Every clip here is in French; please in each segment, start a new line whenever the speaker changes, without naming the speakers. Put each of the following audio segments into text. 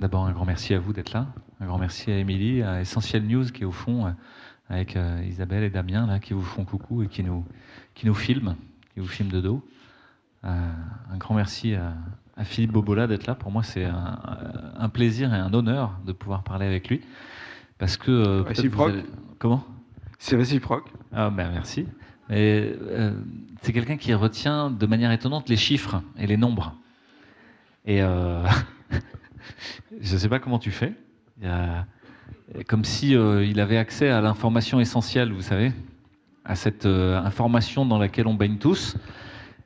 D'abord, un grand merci à vous d'être là. Un grand merci à Émilie, à Essentiel News qui est au fond, avec Isabelle et Damien, là, qui vous font coucou et qui nous filment, qui vous filment de dos. Un grand merci à Philippe Bobola d'être là. Pour moi, c'est un plaisir et un honneur de pouvoir parler avec lui. Parce que
réciproque.
Comment ?
C'est réciproque.
Ah ben merci. Mais c'est quelqu'un qui retient de manière étonnante les chiffres et les nombres. Et je ne sais pas comment tu fais. Comme si il avait accès à l'information essentielle, vous savez, à cette information dans laquelle on baigne tous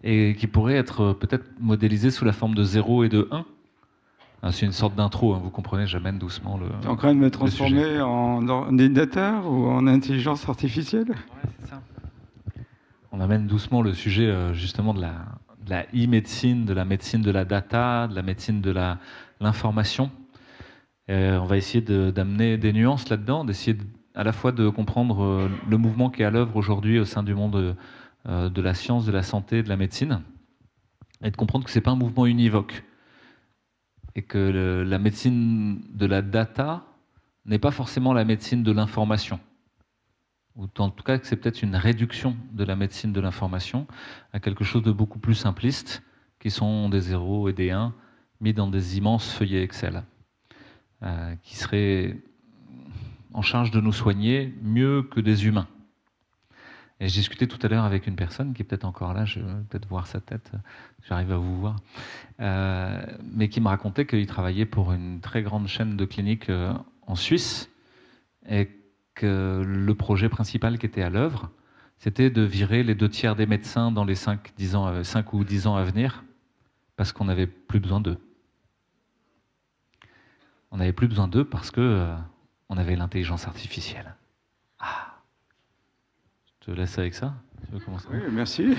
et qui pourrait être peut-être modélisée sous la forme de 0 et de 1. C'est une sorte d'intro, hein, vous comprenez, j'amène doucement le.
Tu es en train de me transformer en ordinateur ou en intelligence artificielle ?
Ouais, c'est ça. On amène doucement le sujet justement de la e-médecine, de la médecine de la data, de la médecine de l'information. On va essayer d'amener des nuances là-dedans, d'essayer à la fois de comprendre le mouvement qui est à l'œuvre aujourd'hui au sein du monde de la science, de la santé, de la médecine, et de comprendre que c'est pas un mouvement univoque, et que la médecine de la data n'est pas forcément la médecine de l'information, ou en tout cas que c'est peut-être une réduction de la médecine de l'information à quelque chose de beaucoup plus simpliste, qui sont des 0 et des 1 mis dans des immenses feuillets Excel. Qui serait en charge de nous soigner mieux que des humains. Et j'ai discuté tout à l'heure avec une personne qui est peut-être encore là, je vais peut-être voir sa tête, j'arrive à vous voir, mais qui me racontait qu'il travaillait pour une très grande chaîne de cliniques en Suisse et que le projet principal qui était à l'œuvre, c'était de virer les 2 tiers des médecins dans les 5 ou 10 ans à venir parce qu'on n'avait plus besoin d'eux. On n'avait plus besoin d'eux parce que on avait l'intelligence artificielle. Ah. Je te laisse avec ça. Tu veux commencer ?
Oui, merci.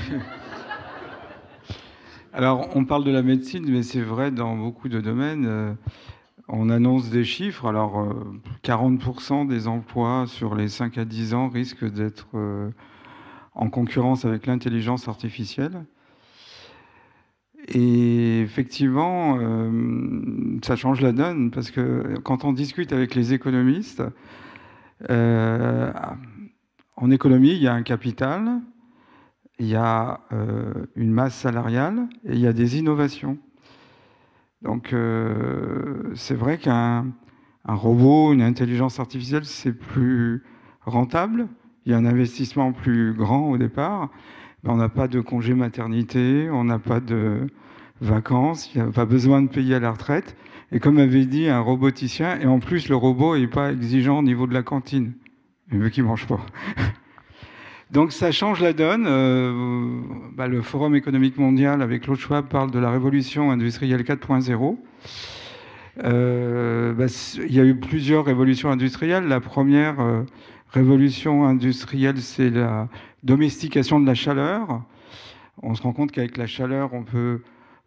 Alors, on parle de la médecine, mais c'est vrai dans beaucoup de domaines. On annonce des chiffres. Alors, 40% des emplois sur les 5 à 10 ans risquent d'être en concurrence avec l'intelligence artificielle. Et effectivement, ça change la donne, parce que quand on discute avec les économistes, en économie, il y a un capital, il y a une masse salariale et il y a des innovations. Donc, c'est vrai qu'un robot, une intelligence artificielle, c'est plus rentable. Il y a un investissement plus grand au départ. Mais on n'a pas de congé maternité, on n'a pas de vacances, il n'y a pas besoin de payer à la retraite. Et comme avait dit un roboticien, et en plus le robot n'est pas exigeant au niveau de la cantine, vu qu'il ne mange pas. Donc ça change la donne. Le Forum économique mondial avec Klaus Schwab parle de la révolution industrielle 4.0. Il y a eu plusieurs révolutions industrielles. La première révolution industrielle, c'est la domestication de la chaleur. On se rend compte qu'avec la chaleur, on peut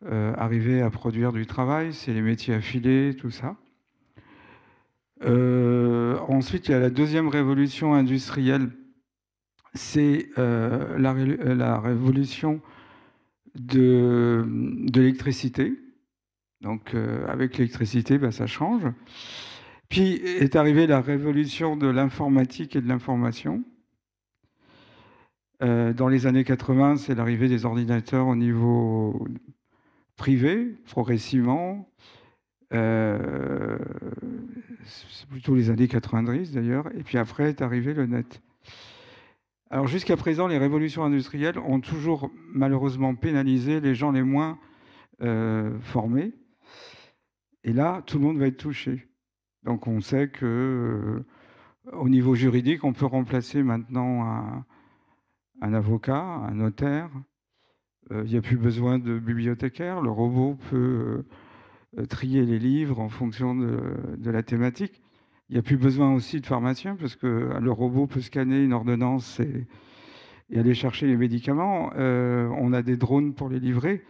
arriver à produire du travail. C'est les métiers affilés, tout ça. Ensuite, il y a la deuxième révolution industrielle. C'est la révolution de l'électricité. Donc, avec l'électricité, ça change. Puis est arrivée la révolution de l'informatique et de l'information. Dans les années 80, c'est l'arrivée des ordinateurs au niveau privé, progressivement. C'est plutôt les années 90 d'ailleurs. Et puis après est arrivé le net. Alors jusqu'à présent, les révolutions industrielles ont toujours malheureusement pénalisé les gens les moins formés. Et là, tout le monde va être touché. Donc on sait que au niveau juridique, on peut remplacer maintenant un avocat, un notaire. Il n'y a plus besoin de bibliothécaire. Le robot peut trier les livres en fonction de la thématique. Il n'y a plus besoin aussi de pharmacien, parce que le robot peut scanner une ordonnance et aller chercher les médicaments. On a des drones pour les livrer.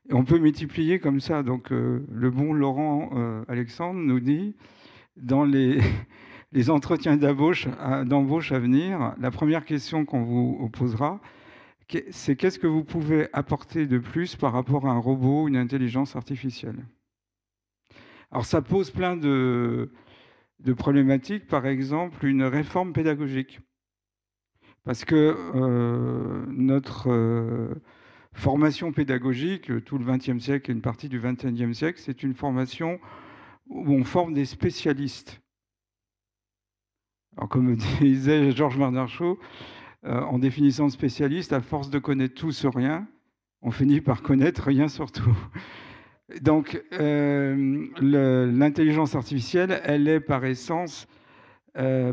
Et on peut multiplier comme ça. Donc le bon Laurent Alexandre nous dit, dans les entretiens d'embauche à venir, la première question qu'on vous posera, c'est qu'est-ce que vous pouvez apporter de plus par rapport à un robot, une intelligence artificielle ? Alors ça pose plein de problématiques, par exemple une réforme pédagogique. Parce que notre formation pédagogique, tout le XXe siècle et une partie du XXIe siècle, c'est une formation où on forme des spécialistes. Alors, comme disait Georges Bernard Shaw, en définissant spécialiste, à force de connaître tout sur rien, on finit par connaître rien sur tout. Donc, l'intelligence artificielle, elle est par essence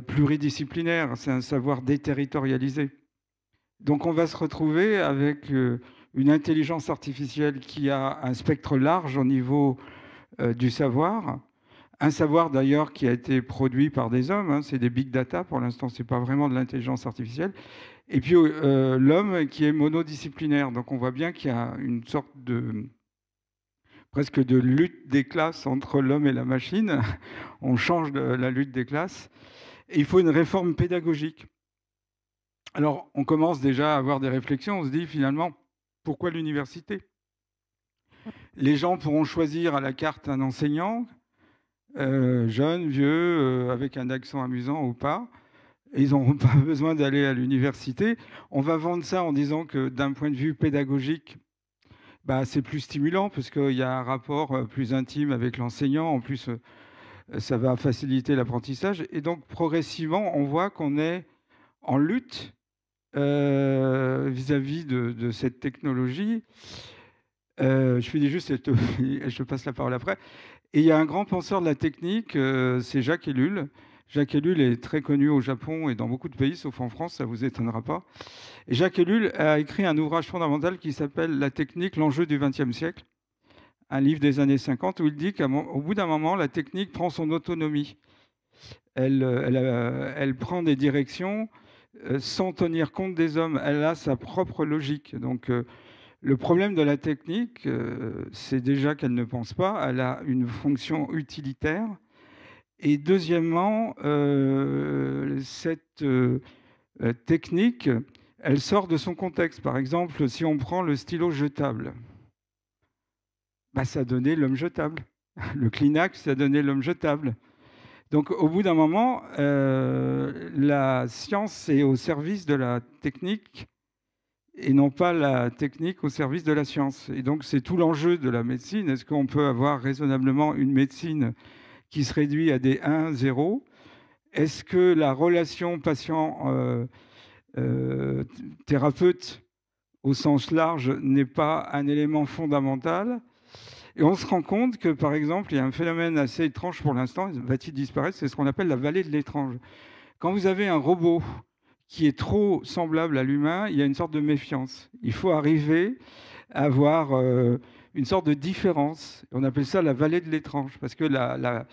pluridisciplinaire. C'est un savoir déterritorialisé. Donc, on va se retrouver avec une intelligence artificielle qui a un spectre large au niveau du savoir. Un savoir d'ailleurs qui a été produit par des hommes, hein, c'est des big data pour l'instant, c'est pas vraiment de l'intelligence artificielle. Et puis l'homme qui est monodisciplinaire. Donc on voit bien qu'il y a une sorte de presque de lutte des classes entre l'homme et la machine. On change de la lutte des classes. Et il faut une réforme pédagogique. Alors on commence déjà à avoir des réflexions, on se dit finalement, pourquoi l'université? Les gens pourront choisir à la carte un enseignant, jeune, vieux, avec un accent amusant ou pas. Et ils n'auront pas besoin d'aller à l'université. On va vendre ça en disant que d'un point de vue pédagogique, bah, c'est plus stimulant parce qu'il y a un rapport plus intime avec l'enseignant. En plus, ça va faciliter l'apprentissage. Et donc, progressivement, on voit qu'on est en lutte vis-à-vis de cette technologie. Je finis juste et je te passe la parole après. Et il y a un grand penseur de la technique, c'est Jacques Ellul. Jacques Ellul est très connu au Japon et dans beaucoup de pays, sauf en France, ça ne vous étonnera pas. Et Jacques Ellul a écrit un ouvrage fondamental qui s'appelle « La technique, l'enjeu du XXe siècle », un livre des années 50 où il dit qu'au bout d'un moment, la technique prend son autonomie. Elle prend des directions sans tenir compte des hommes. Elle a sa propre logique. Donc, le problème de la technique, c'est déjà qu'elle ne pense pas, elle a une fonction utilitaire. Et deuxièmement, cette technique, elle sort de son contexte. Par exemple, si on prend le stylo jetable, bah, ça donnait l'homme jetable. Le Kleenex, ça donnait l'homme jetable. Donc au bout d'un moment, la science est au service de la technique et non pas la technique au service de la science. Et donc c'est tout l'enjeu de la médecine. Est-ce qu'on peut avoir raisonnablement une médecine qui se réduit à des 1, 0? Est-ce que la relation patient-thérapeute au sens large n'est pas un élément fondamental? Et on se rend compte que, par exemple, il y a un phénomène assez étrange pour l'instant, va-t-il disparaître? C'est ce qu'on appelle la vallée de l'étrange. Quand vous avez un robot qui est trop semblable à l'humain, il y a une sorte de méfiance. Il faut arriver à avoir une sorte de différence. On appelle ça la vallée de l'étrange, parce que la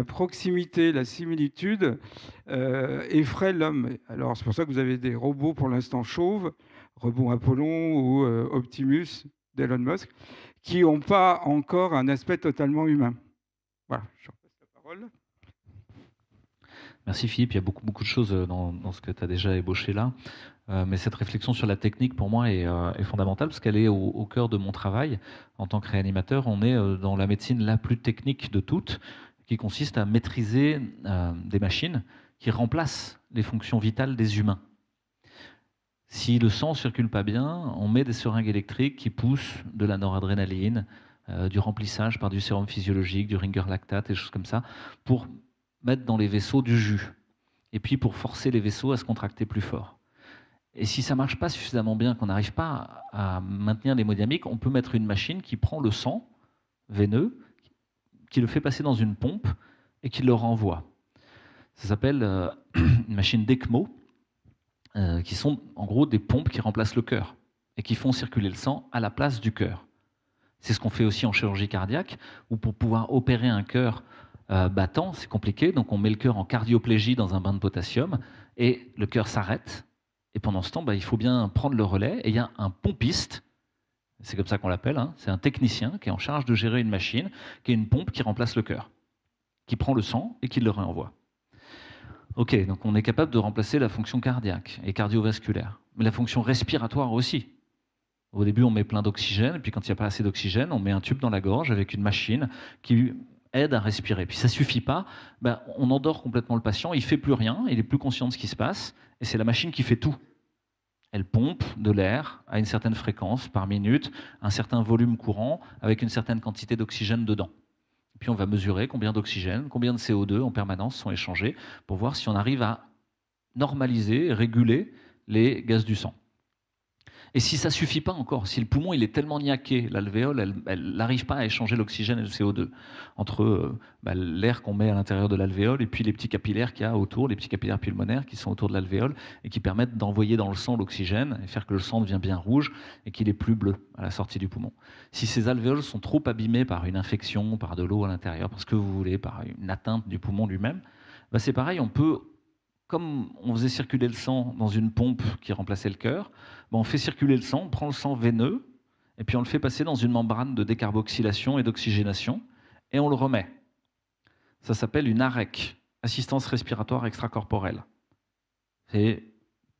proximité, la similitude effraie l'homme. Alors c'est pour ça que vous avez des robots pour l'instant chauves, robots Apollon ou Optimus d'Elon Musk, qui n'ont pas encore un aspect totalement humain. Voilà, je repasse la parole.
Merci Philippe, il y a beaucoup de choses dans ce que tu as déjà ébauché là. Mais cette réflexion sur la technique, pour moi, est fondamentale parce qu'elle est au cœur de mon travail. En tant que réanimateur, on est dans la médecine la plus technique de toutes, qui consiste à maîtriser des machines qui remplacent les fonctions vitales des humains. Si le sang ne circule pas bien, on met des seringues électriques qui poussent de la noradrénaline, du remplissage par du sérum physiologique, du ringer lactate, des choses comme ça, pour mettre dans les vaisseaux du jus. Et puis pour forcer les vaisseaux à se contracter plus fort. Et si ça ne marche pas suffisamment bien, qu'on n'arrive pas à maintenir l'hémodynamique, on peut mettre une machine qui prend le sang veineux, qui le fait passer dans une pompe et qui le renvoie. Ça s'appelle une machine d'ECMO, qui sont en gros des pompes qui remplacent le cœur et qui font circuler le sang à la place du cœur. C'est ce qu'on fait aussi en chirurgie cardiaque, où pour pouvoir opérer un cœur battant, c'est compliqué, donc on met le cœur en cardioplégie dans un bain de potassium et le cœur s'arrête. Et pendant ce temps, il faut bien prendre le relais. Et il y a un pompiste, c'est comme ça qu'on l'appelle, hein, c'est un technicien qui est en charge de gérer une machine, qui est une pompe qui remplace le cœur, qui prend le sang et qui le réenvoie. Ok, donc on est capable de remplacer la fonction cardiaque et cardiovasculaire, mais la fonction respiratoire aussi. Au début, on met plein d'oxygène, et puis quand il n'y a pas assez d'oxygène, on met un tube dans la gorge avec une machine qui aide à respirer. Puis ça suffit pas, ben, on endort complètement le patient, il fait plus rien, il est plus conscient de ce qui se passe, et c'est la machine qui fait tout. Elle pompe de l'air à une certaine fréquence par minute, un certain volume courant, avec une certaine quantité d'oxygène dedans. Puis on va mesurer combien d'oxygène, combien de CO2 en permanence sont échangés pour voir si on arrive à normaliser, réguler les gaz du sang. Et si ça suffit pas encore, si le poumon il est tellement niaqué, l'alvéole elle n'arrive pas à échanger l'oxygène et le CO2 entre l'air qu'on met à l'intérieur de l'alvéole et puis les petits capillaires qu'il y a autour, les petits capillaires pulmonaires qui sont autour de l'alvéole et qui permettent d'envoyer dans le sang l'oxygène et faire que le sang devient bien rouge et qu'il est plus bleu à la sortie du poumon. Si ces alvéoles sont trop abîmées par une infection, par de l'eau à l'intérieur, parce que vous voulez, par une atteinte du poumon lui-même, ben c'est pareil, on peut, comme on faisait circuler le sang dans une pompe qui remplaçait le cœur, on fait circuler le sang, on prend le sang veineux, et puis on le fait passer dans une membrane de décarboxylation et d'oxygénation, et on le remet. Ça s'appelle une AREC, assistance respiratoire extracorporelle. Ça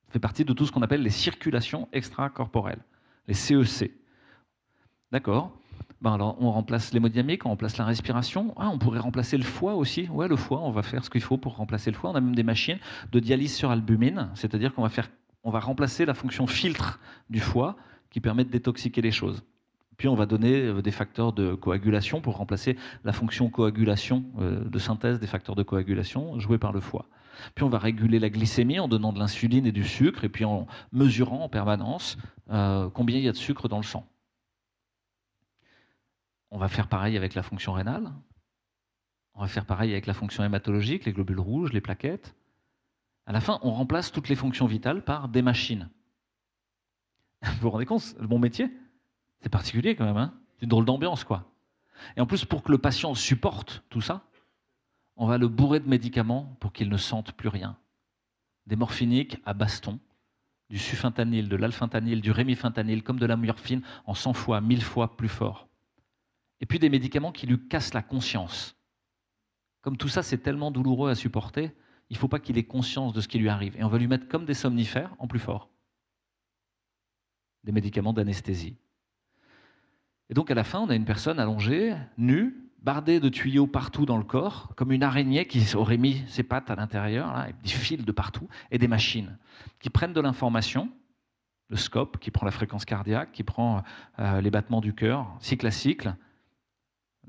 fait partie de tout ce qu'on appelle les circulations extracorporelles, les CEC. D'accord. Alors, on remplace l'hémodynamique, on remplace la respiration. On pourrait remplacer le foie aussi. Ouais, le foie, on va faire ce qu'il faut pour remplacer le foie. On a même des machines de dialyse sur albumine, c'est-à-dire qu'on va remplacer la fonction filtre du foie qui permet de détoxiquer les choses. Puis on va donner des facteurs de coagulation pour remplacer la fonction coagulation, de synthèse des facteurs de coagulation joués par le foie. Puis on va réguler la glycémie en donnant de l'insuline et du sucre, et puis en mesurant en permanence combien il y a de sucre dans le sang. On va faire pareil avec la fonction rénale. On va faire pareil avec la fonction hématologique, les globules rouges, les plaquettes. À la fin, on remplace toutes les fonctions vitales par des machines. Vous vous rendez compte, le bon métier? C'est particulier quand même, hein? C'est une drôle d'ambiance, quoi. Et en plus, pour que le patient supporte tout ça, on va le bourrer de médicaments pour qu'il ne sente plus rien. Des morphiniques à baston, du sufentanil, de l'alfentanil, du rémifentanil, comme de la morphine, en 100 fois, 1000 fois plus fort. Et puis des médicaments qui lui cassent la conscience. Comme tout ça, c'est tellement douloureux à supporter, il ne faut pas qu'il ait conscience de ce qui lui arrive. Et on va lui mettre comme des somnifères en plus fort. Des médicaments d'anesthésie. Et donc à la fin, on a une personne allongée, nue, bardée de tuyaux partout dans le corps, comme une araignée qui aurait mis ses pattes à l'intérieur, là, et des fils de partout, et des machines qui prennent de l'information, le scope qui prend la fréquence cardiaque, qui prend les battements du cœur, cycle à cycle,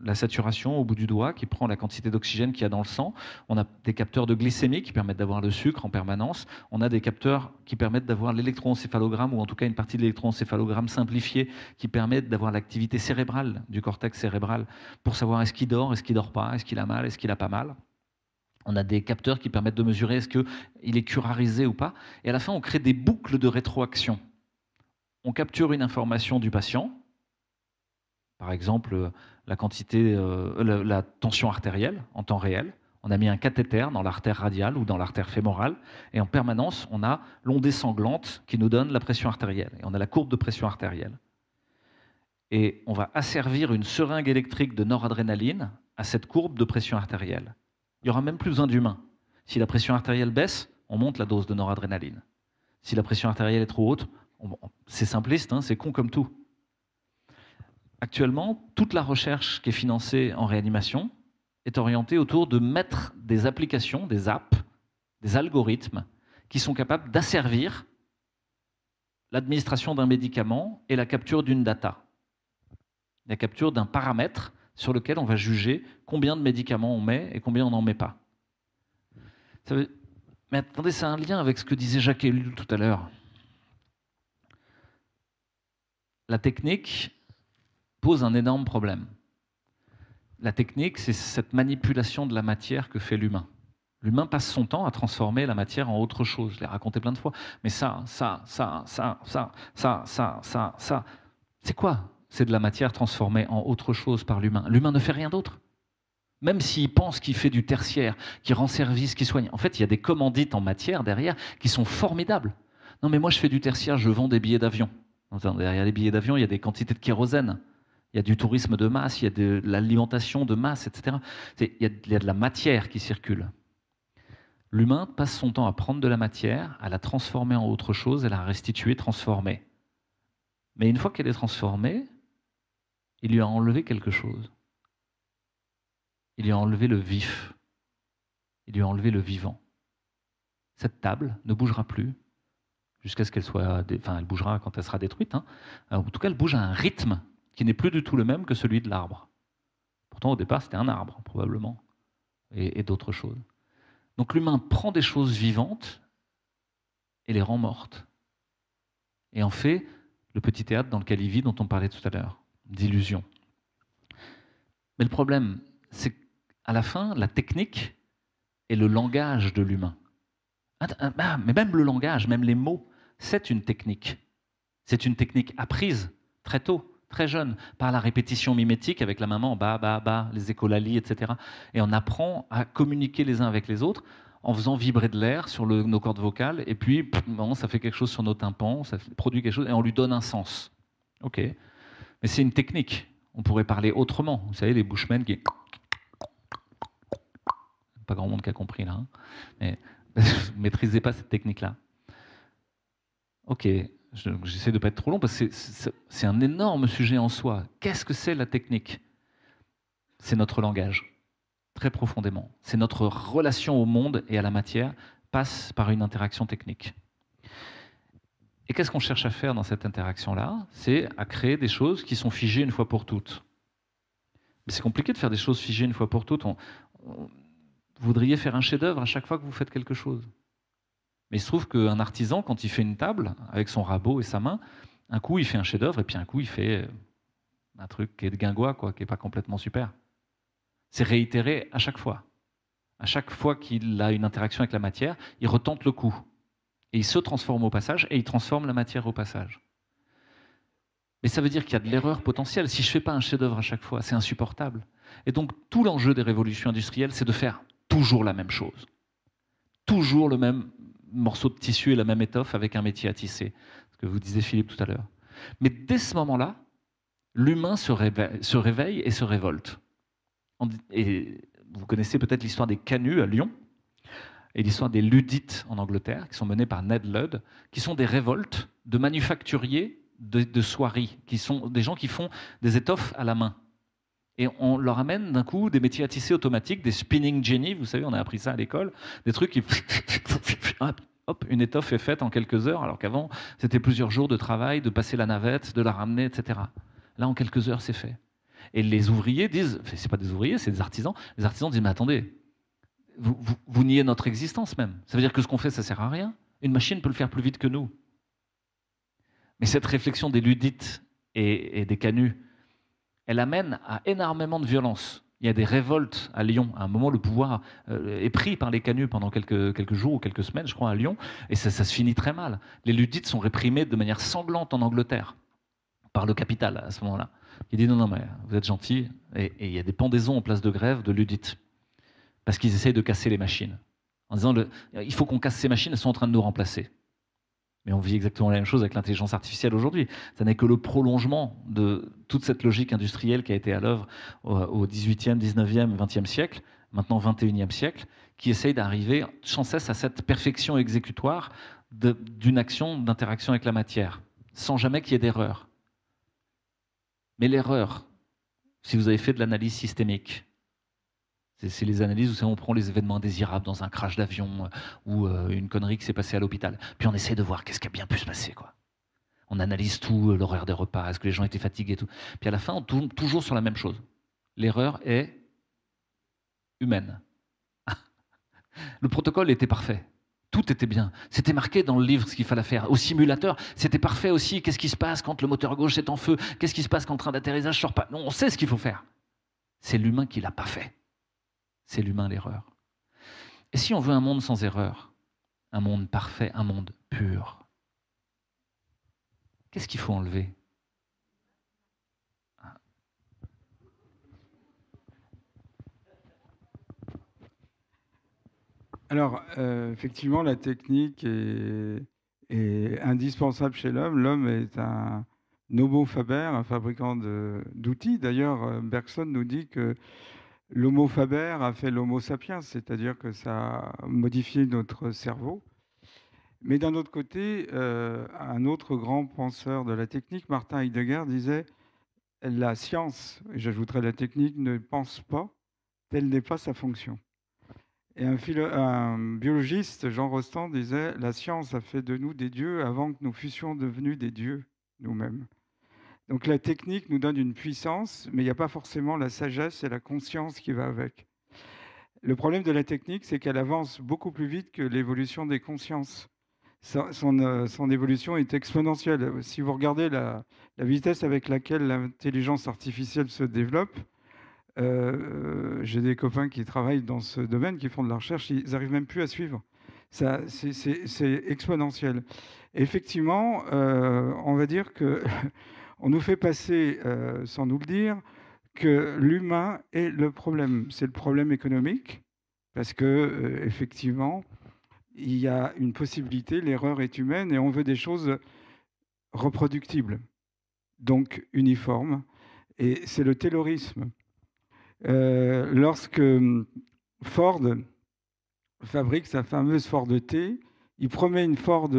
la saturation au bout du doigt qui prend la quantité d'oxygène qu'il y a dans le sang. On a des capteurs de glycémie qui permettent d'avoir le sucre en permanence. On a des capteurs qui permettent d'avoir l'électroencéphalogramme, ou en tout cas une partie de l'électroencéphalogramme simplifié qui permet d'avoir l'activité cérébrale du cortex cérébral pour savoir est-ce qu'il dort, est-ce qu'il dort pas, est-ce qu'il a mal, est-ce qu'il a pas mal. On a des capteurs qui permettent de mesurer est-ce qu'il est curarisé ou pas. Et à la fin, on crée des boucles de rétroaction. On capture une information du patient, par exemple la tension artérielle en temps réel. On a mis un cathéter dans l'artère radiale ou dans l'artère fémorale, et en permanence, on a l'ondée sanglante qui nous donne la pression artérielle. Et on a la courbe de pression artérielle. Et on va asservir une seringue électrique de noradrénaline à cette courbe de pression artérielle. Il n'y aura même plus besoin d'humain. Si la pression artérielle baisse, on monte la dose de noradrénaline. Si la pression artérielle est trop haute, c'est simpliste, hein, c'est con comme tout. Actuellement, toute la recherche qui est financée en réanimation est orientée autour de mettre des applications, des apps, des algorithmes qui sont capables d'asservir l'administration d'un médicament et la capture d'une data, la capture d'un paramètre sur lequel on va juger combien de médicaments on met et combien on n'en met pas. Mais attendez, c'est un lien avec ce que disait Jacques Ellul tout à l'heure. La technique pose un énorme problème. La technique, c'est cette manipulation de la matière que fait l'humain. L'humain passe son temps à transformer la matière en autre chose. Je l'ai raconté plein de fois. Mais ça, c'est quoi? C'est de la matière transformée en autre chose par l'humain. L'humain ne fait rien d'autre. Même s'il pense qu'il fait du tertiaire, qu'il rend service, qu'il soigne. En fait, il y a des commandites en matière derrière qui sont formidables. Non, mais moi, je fais du tertiaire, je vends des billets d'avion. Derrière les billets d'avion, il y a des quantités de kérosène. Il y a du tourisme de masse, il y a de l'alimentation de masse, etc. Il y a de la matière qui circule. L'humain passe son temps à prendre de la matière, à la transformer en autre chose et la restituer transformée. Mais une fois qu'elle est transformée, il lui a enlevé quelque chose. il lui a enlevé le vif, il lui a enlevé le vivant. Cette table ne bougera plus jusqu'à ce qu'elle soit... Enfin, elle bougera quand elle sera détruite. Hein. En tout cas, elle bouge à un rythme qui n'est plus du tout le même que celui de l'arbre. Pourtant, au départ, c'était un arbre, probablement, et d'autres choses. Donc l'humain prend des choses vivantes et les rend mortes. Et en fait, le petit théâtre dans lequel il vit, dont on parlait tout à l'heure, d'illusion. Mais le problème, c'est qu'à la fin, la technique est le langage de l'humain. Mais même le langage, même les mots, c'est une technique. C'est une technique apprise très tôt, très jeune, par la répétition mimétique avec la maman, ba, ba, ba, les écolalis, etc. Et on apprend à communiquer les uns avec les autres en faisant vibrer de l'air sur nos cordes vocales, et puis bon, ça fait quelque chose sur nos tympans, ça produit quelque chose, et on lui donne un sens. Ok, mais c'est une technique. On pourrait parler autrement. Vous savez, les Bushmen qui... Pas grand monde qui a compris là. Hein. Mais vous ne maîtrisez pas cette technique-là. Ok, j'essaie de ne pas être trop long parce que c'est un énorme sujet en soi. Qu'est-ce que c'est la technique? C'est notre langage, très profondément. C'est notre relation au monde et à la matière passe par une interaction technique. Et qu'est-ce qu'on cherche à faire dans cette interaction-là? C'est à créer des choses qui sont figées une fois pour toutes. Mais c'est compliqué de faire des choses figées une fois pour toutes. Vous voudriez faire un chef-d'œuvre à chaque fois que vous faites quelque chose. Mais il se trouve qu'un artisan, quand il fait une table, avec son rabot et sa main, un coup il fait un chef-d'œuvre et puis un coup il fait un truc qui est de guingois, quoi, qui n'est pas complètement super. C'est réitéré à chaque fois. À chaque fois qu'il a une interaction avec la matière, il retente le coup. Et il se transforme au passage et il transforme la matière au passage. Mais ça veut dire qu'il y a de l'erreur potentielle. Si je ne fais pas un chef-d'œuvre à chaque fois, c'est insupportable. Et donc tout l'enjeu des révolutions industrielles, c'est de faire toujours la même chose. Toujours le même morceau de tissu et la même étoffe avec un métier à tisser. Ce que vous disiez Philippe tout à l'heure. Mais dès ce moment-là, l'humain se réveille et se révolte. Et vous connaissez peut-être l'histoire des canuts à Lyon et l'histoire des Luddites en Angleterre, qui sont menées par Ned Ludd, qui sont des révoltes de manufacturiers de soieries, qui sont des gens qui font des étoffes à la main. Et on leur amène d'un coup des métiers à tisser automatiques, des spinning jenny, vous savez, on a appris ça à l'école, des trucs qui... Hop, une étoffe est faite en quelques heures, alors qu'avant, c'était plusieurs jours de travail, de passer la navette, de la ramener, etc. Là, en quelques heures, c'est fait. Et les ouvriers disent, c'est pas des ouvriers, c'est des artisans, les artisans disent, mais attendez, vous niez notre existence même. Ça veut dire que ce qu'on fait, ça sert à rien. Une machine peut le faire plus vite que nous. Mais cette réflexion des Luddites et des canuts, elle amène à énormément de violence. Il y a des révoltes à Lyon. À un moment, le pouvoir est pris par les canuts pendant quelques jours ou quelques semaines, je crois, à Lyon, et ça se finit très mal. Les Luddites sont réprimés de manière sanglante en Angleterre par le capital à ce moment-là. Il dit non, mais vous êtes gentils, et il y a des pendaisons en place de grève de Luddites, parce qu'ils essayent de casser les machines, en disant il faut qu'on casse ces machines, elles sont en train de nous remplacer. Mais on vit exactement la même chose avec l'intelligence artificielle aujourd'hui. Ça n'est que le prolongement de toute cette logique industrielle qui a été à l'œuvre au 18e, 19e, 20e siècle, maintenant 21e siècle, qui essaye d'arriver sans cesse à cette perfection exécutoire d'une action d'interaction avec la matière, sans jamais qu'il y ait d'erreur. Mais l'erreur, si vous avez fait de l'analyse systémique, c'est les analyses où on prend les événements indésirables dans un crash d'avion ou une connerie qui s'est passée à l'hôpital. Puis on essaie de voir qu'est-ce qui a bien pu se passer, quoi. On analyse tout, l'horaire des repas, est-ce que les gens étaient fatigués, tout. Puis à la fin, on tourne toujours sur la même chose. L'erreur est humaine. Le protocole était parfait. Tout était bien. C'était marqué dans le livre ce qu'il fallait faire. Au simulateur, c'était parfait aussi. Qu'est-ce qui se passe quand le moteur gauche est en feu? Qu'est-ce qui se passe quand le train d'atterrissage sort pas? Non, on sait ce qu'il faut faire. C'est l'humain qui l'a pas fait. C'est l'humain l'erreur. Et si on veut un monde sans erreur, un monde parfait, un monde pur, qu'est-ce qu'il faut enlever?
Alors, effectivement, la technique est indispensable chez l'homme. L'homme est un homo faber, un fabricant d'outils. D'ailleurs, Bergson nous dit que l'homo faber a fait l'homo sapiens, c'est-à-dire que ça a modifié notre cerveau. Mais d'un autre côté, un autre grand penseur de la technique, Martin Heidegger, disait « La science, et j'ajouterais la technique, ne pense pas, telle n'est pas sa fonction. Et un biologiste, Jean Rostand, disait « La science a fait de nous des dieux avant que nous fussions devenus des dieux nous-mêmes ». Donc la technique nous donne une puissance, mais il n'y a pas forcément la sagesse et la conscience qui va avec. Le problème de la technique, c'est qu'elle avance beaucoup plus vite que l'évolution des consciences. Son évolution est exponentielle. Si vous regardez la vitesse avec laquelle l'intelligence artificielle se développe, j'ai des copains qui travaillent dans ce domaine, qui font de la recherche, ils n'arrivent même plus à suivre. C'est exponentiel. Effectivement, on va dire que on nous fait passer, sans nous le dire, que l'humain est le problème. C'est le problème économique, parce que effectivement, il y a une possibilité, l'erreur est humaine, et on veut des choses reproductibles, donc uniformes. Et c'est le taylorisme. Lorsque Ford fabrique sa fameuse Ford T, il promet une Ford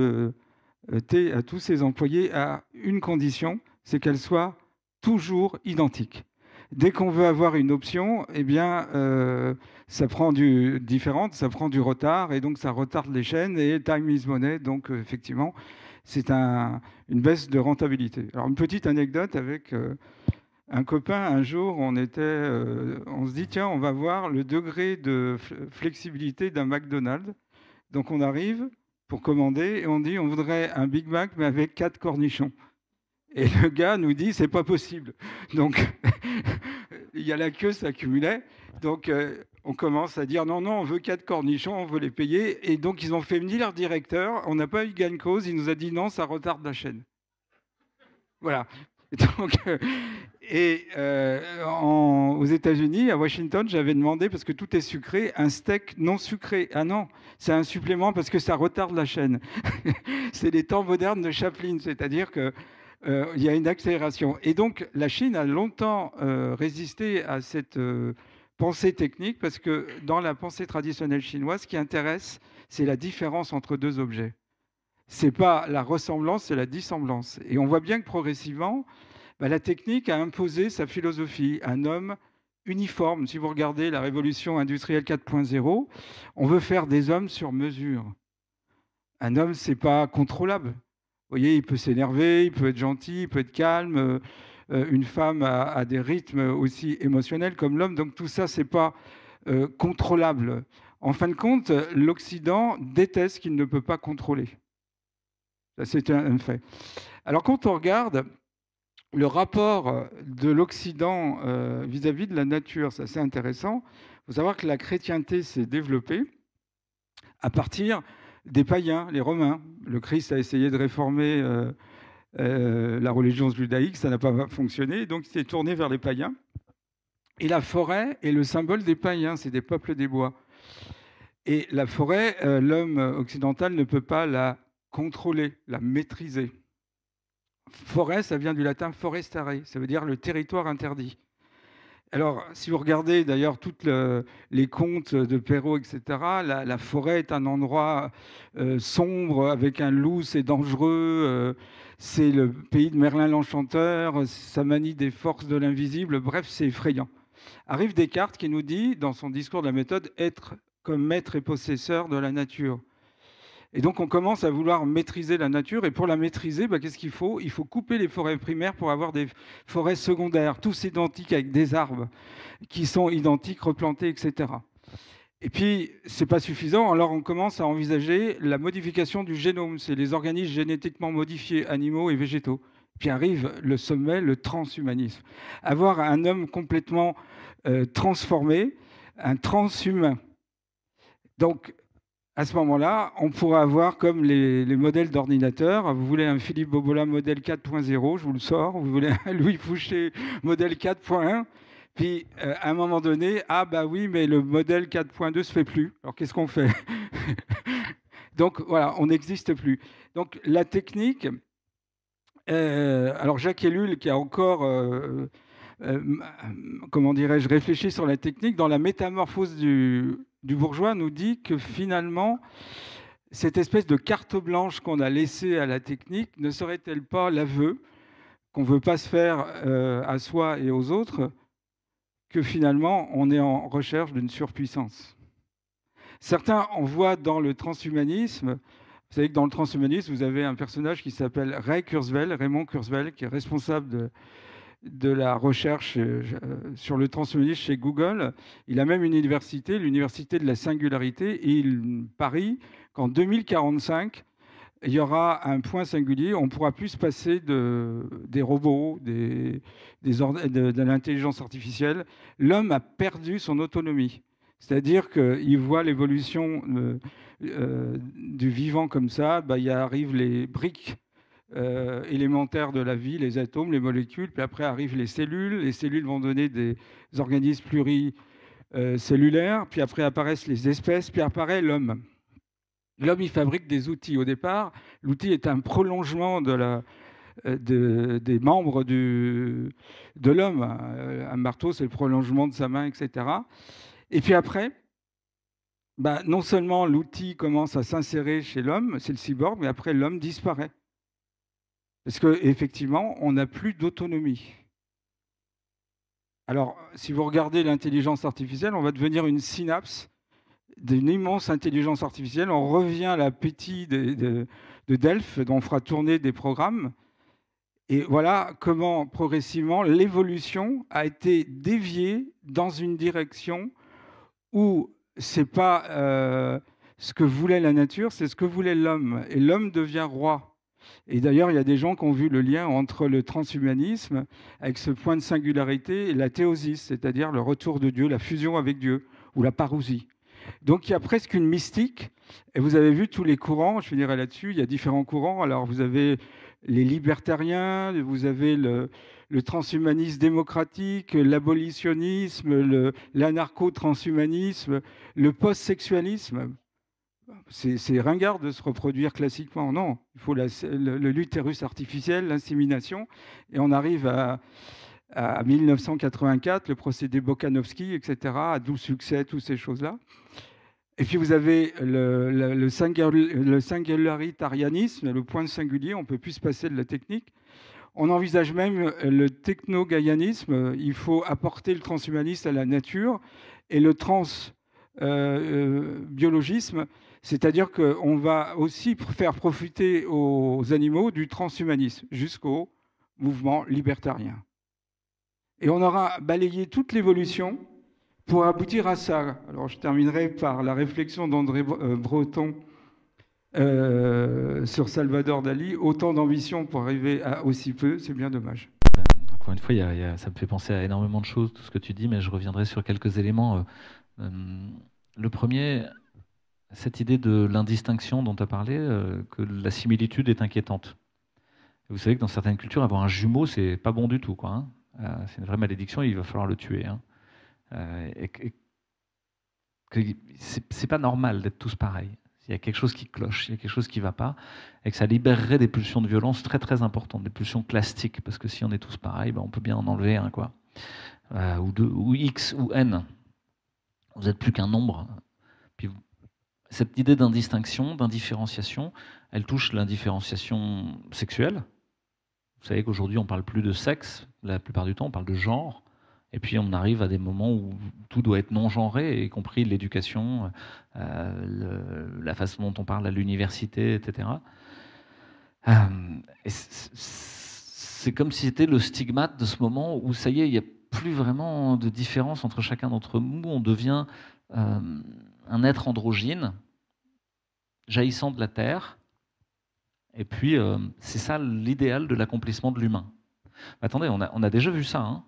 T à tous ses employés à une condition, c'est qu'elle soit toujours identique. Dès qu'on veut avoir une option, eh bien, ça prend différente, ça prend du retard, et donc ça retarde les chaînes, et time is money, donc effectivement, c'est une baisse de rentabilité. Alors, une petite anecdote avec un copain, un jour, on se dit, tiens, on va voir le degré de flexibilité d'un McDonald's. Donc on arrive pour commander et on dit, on voudrait un Big Mac, mais avec 4 cornichons. Et le gars nous dit, c'est pas possible. Donc il y a la queue s'accumulait. Donc on commence à dire, non, on veut 4 cornichons, on veut les payer. Et donc ils ont fait venir leur directeur. On n'a pas eu gain de cause. Il nous a dit, non, ça retarde la chaîne. Voilà. Donc, aux États-Unis, à Washington, j'avais demandé, parce que tout est sucré, un steak non sucré. Ah non, c'est un supplément parce que ça retarde la chaîne. C'est les temps modernes de Chaplin, c'est-à-dire qu'il y a une accélération. Et donc, la Chine a longtemps résisté à cette pensée technique, parce que dans la pensée traditionnelle chinoise, ce qui intéresse, c'est la différence entre deux objets. Ce n'est pas la ressemblance, c'est la dissemblance. Et on voit bien que progressivement, la technique a imposé sa philosophie. Un homme uniforme. Si vous regardez la révolution industrielle 4.0, on veut faire des hommes sur mesure. Un homme, ce n'est pas contrôlable. Vous voyez, il peut s'énerver, il peut être gentil, il peut être calme. Une femme a des rythmes aussi émotionnels comme l'homme. Donc tout ça, ce n'est pas contrôlable. En fin de compte, l'Occident déteste ce qu'il ne peut pas contrôler. Ça, c'est un fait. Alors, quand on regarde le rapport de l'Occident vis-à-vis de la nature, c'est assez intéressant. Il faut savoir que la chrétienté s'est développée à partir des païens, les Romains. Le Christ a essayé de réformer la religion judaïque, ça n'a pas fonctionné, donc il s'est tourné vers les païens. Et la forêt est le symbole des païens, c'est des peuples des bois. Et la forêt, l'homme occidental ne peut pas la contrôler, la maîtriser. Forêt, ça vient du latin forestare, ça veut dire le territoire interdit. Alors, si vous regardez d'ailleurs tous les contes de Perrault, etc., la forêt est un endroit sombre, avec un loup, c'est dangereux, c'est le pays de Merlin l'Enchanteur, ça manie des forces de l'invisible, bref, c'est effrayant. Arrive Descartes qui nous dit, dans son discours de la méthode, être comme maître et possesseur de la nature. Et donc, on commence à vouloir maîtriser la nature. Et pour la maîtriser, qu'est-ce qu'il faut ? Il faut couper les forêts primaires pour avoir des forêts secondaires, tous identiques avec des arbres qui sont identiques, replantés, etc. Et puis, ce n'est pas suffisant. Alors, on commence à envisager la modification du génome. C'est les organismes génétiquement modifiés, animaux et végétaux. Puis arrive le sommet, le transhumanisme. Avoir un homme complètement transformé, un transhumain. Donc, à ce moment-là, on pourra avoir comme les modèles d'ordinateurs. Vous voulez un Philippe Bobola modèle 4.0, je vous le sors. Vous voulez un Louis Fouché modèle 4.1. Puis, à un moment donné, ah bah oui, mais le modèle 4.2 ne se fait plus. Alors, qu'est-ce qu'on fait ? Donc, voilà, on n'existe plus. Donc, la technique... alors, Jacques Ellul, qui a encore... comment dirais-je, réfléchi sur la technique, dans la métamorphose du bourgeois, nous dit que finalement, cette espèce de carte blanche qu'on a laissée à la technique ne serait-elle pas l'aveu qu'on ne veut pas se faire à soi et aux autres, que finalement, on est en recherche d'une surpuissance. Certains en voient dans le transhumanisme. Vous savez que dans le transhumanisme, vous avez un personnage qui s'appelle Raymond Kurzweil, qui est responsable de la recherche sur le transhumanisme chez Google. Il a même une université, l'université de la singularité, et il parie qu'en 2045, il y aura un point singulier, on ne pourra plus se passer des robots, de l'intelligence artificielle. L'homme a perdu son autonomie. C'est-à-dire qu'il voit l'évolution du vivant comme ça. Il arrive les briques élémentaires de la vie, les atomes, les molécules, puis après arrivent les cellules vont donner des organismes pluricellulaires, puis après apparaissent les espèces, puis apparaît l'homme. L'homme, il fabrique des outils. Au départ, l'outil est un prolongement des membres de l'homme. Un marteau, c'est le prolongement de sa main, etc. Et puis après, non seulement l'outil commence à s'insérer chez l'homme, c'est le cyborg, mais après, l'homme disparaît. Parce qu'effectivement, on n'a plus d'autonomie. Alors, si vous regardez l'intelligence artificielle, on va devenir une synapse d'une immense intelligence artificielle. On revient à l'appétit de Delphes, dont on fera tourner des programmes. Et voilà comment, progressivement, l'évolution a été déviée dans une direction où ce n'est pas ce que voulait la nature, c'est ce que voulait l'homme. Et l'homme devient roi. Et d'ailleurs, il y a des gens qui ont vu le lien entre le transhumanisme, avec ce point de singularité, et la théosis, c'est-à-dire le retour de Dieu, la fusion avec Dieu, ou la parousie. Donc il y a presque une mystique, et vous avez vu tous les courants, je finirai là-dessus, il y a différents courants. Alors vous avez les libertariens, vous avez le transhumanisme démocratique, l'abolitionnisme, l'anarcho-transhumanisme, le post-sexualisme. C'est ringard de se reproduire classiquement. Non, il faut l'utérus artificiel, l'insémination. Et on arrive à 1984, le procédé Bokanovski, etc., à d'où succès, toutes ces choses-là. Et puis vous avez le singularitarianisme, le point de singulier, on ne peut plus se passer de la technique. On envisage même le techno-gaianisme, il faut apporter le transhumanisme à la nature, et le transbiologisme, c'est-à-dire qu'on va aussi faire profiter aux animaux du transhumanisme, jusqu'au mouvement libertarien. Et on aura balayé toute l'évolution pour aboutir à ça. Alors je terminerai par la réflexion d'André Breton sur Salvador Dali. Autant d'ambition pour arriver à aussi peu, c'est bien dommage.
Encore une fois, ça me fait penser à énormément de choses, tout ce que tu dis, mais je reviendrai sur quelques éléments. Le premier, cette idée de l'indistinction dont tu as parlé, que la similitude est inquiétante. Vous savez que dans certaines cultures, avoir un jumeau, c'est pas bon du tout, quoi, hein. C'est une vraie malédiction, il va falloir le tuer, hein. C'est pas normal d'être tous pareils. Il y a quelque chose qui cloche, il y a quelque chose qui ne va pas, et que ça libérerait des pulsions de violence très très importantes, des pulsions classiques, parce que si on est tous pareils, on peut bien en enlever un, quoi. Ou deux, ou X, ou N. Vous n'êtes plus qu'un nombre. Puis cette idée d'indistinction, d'indifférenciation, elle touche l'indifférenciation sexuelle. Vous savez qu'aujourd'hui, on ne parle plus de sexe, la plupart du temps, on parle de genre. Et puis on arrive à des moments où tout doit être non-genré, y compris l'éducation, la façon dont on parle à l'université, etc. Et c'est comme si c'était le stigmate de ce moment où ça y est, il n'y a plus vraiment de différence entre chacun d'entre nous. On devient un être androgyne, jaillissant de la Terre. Et puis c'est ça l'idéal de l'accomplissement de l'humain. Attendez, on a déjà vu ça, hein.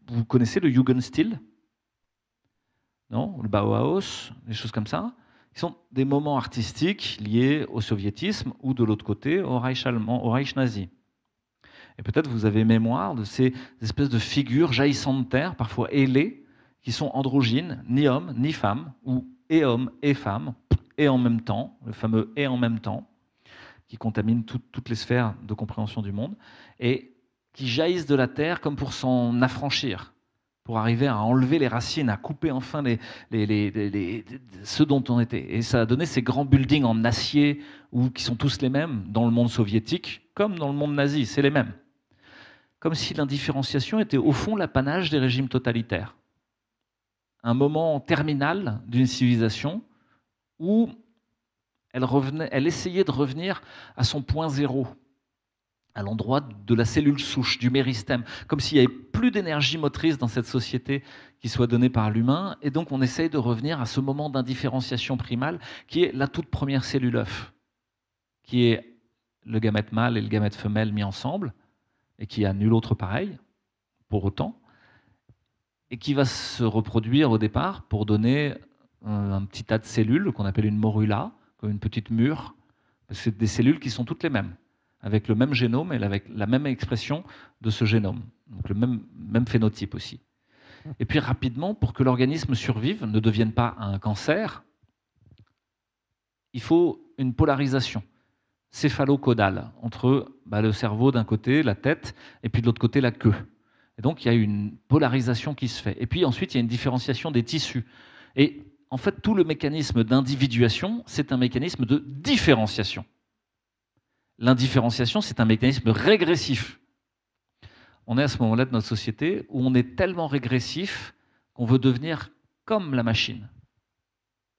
Vous connaissez le Jugendstil? Non? Le Bauhaus, des choses comme ça, qui sont des moments artistiques liés au soviétisme ou de l'autre côté au Reich allemand, au Reich nazi. Et peut-être vous avez mémoire de ces espèces de figures jaillissantes de terre, parfois ailées, qui sont androgynes, ni hommes ni femmes, ou et hommes et femmes, et en même temps, le fameux et en même temps, qui contamine toutes les sphères de compréhension du monde, et qui jaillissent de la terre comme pour s'en affranchir, pour arriver à enlever les racines, à couper enfin ce dont on était. Et ça a donné ces grands buildings en acier, qui sont tous les mêmes dans le monde soviétique, comme dans le monde nazi, c'est les mêmes. comme si l'indifférenciation était au fond l'apanage des régimes totalitaires. Un moment terminal d'une civilisation où elle essayait de revenir à son point zéro, à l'endroit de la cellule souche, du méristème, comme s'il n'y avait plus d'énergie motrice dans cette société qui soit donnée par l'humain, et donc on essaye de revenir à ce moment d'indifférenciation primale qui est la toute première cellule œuf, qui est le gamète mâle et le gamète femelle mis ensemble, et qui a nul autre pareil, pour autant, et qui va se reproduire au départ pour donner un petit tas de cellules qu'on appelle une morula, comme une petite mûre. C'est des cellules qui sont toutes les mêmes, avec le même génome et avec la même expression de ce génome, donc le même phénotype aussi. Et puis rapidement, pour que l'organisme survive, ne devienne pas un cancer, il faut une polarisation céphalo-caudale entre le cerveau d'un côté, la tête, et puis de l'autre côté la queue. Et donc il y a une polarisation qui se fait. Et puis ensuite il y a une différenciation des tissus. Et en fait tout le mécanisme d'individuation, c'est un mécanisme de différenciation. L'indifférenciation, c'est un mécanisme régressif. On est à ce moment-là de notre société où on est tellement régressif qu'on veut devenir comme la machine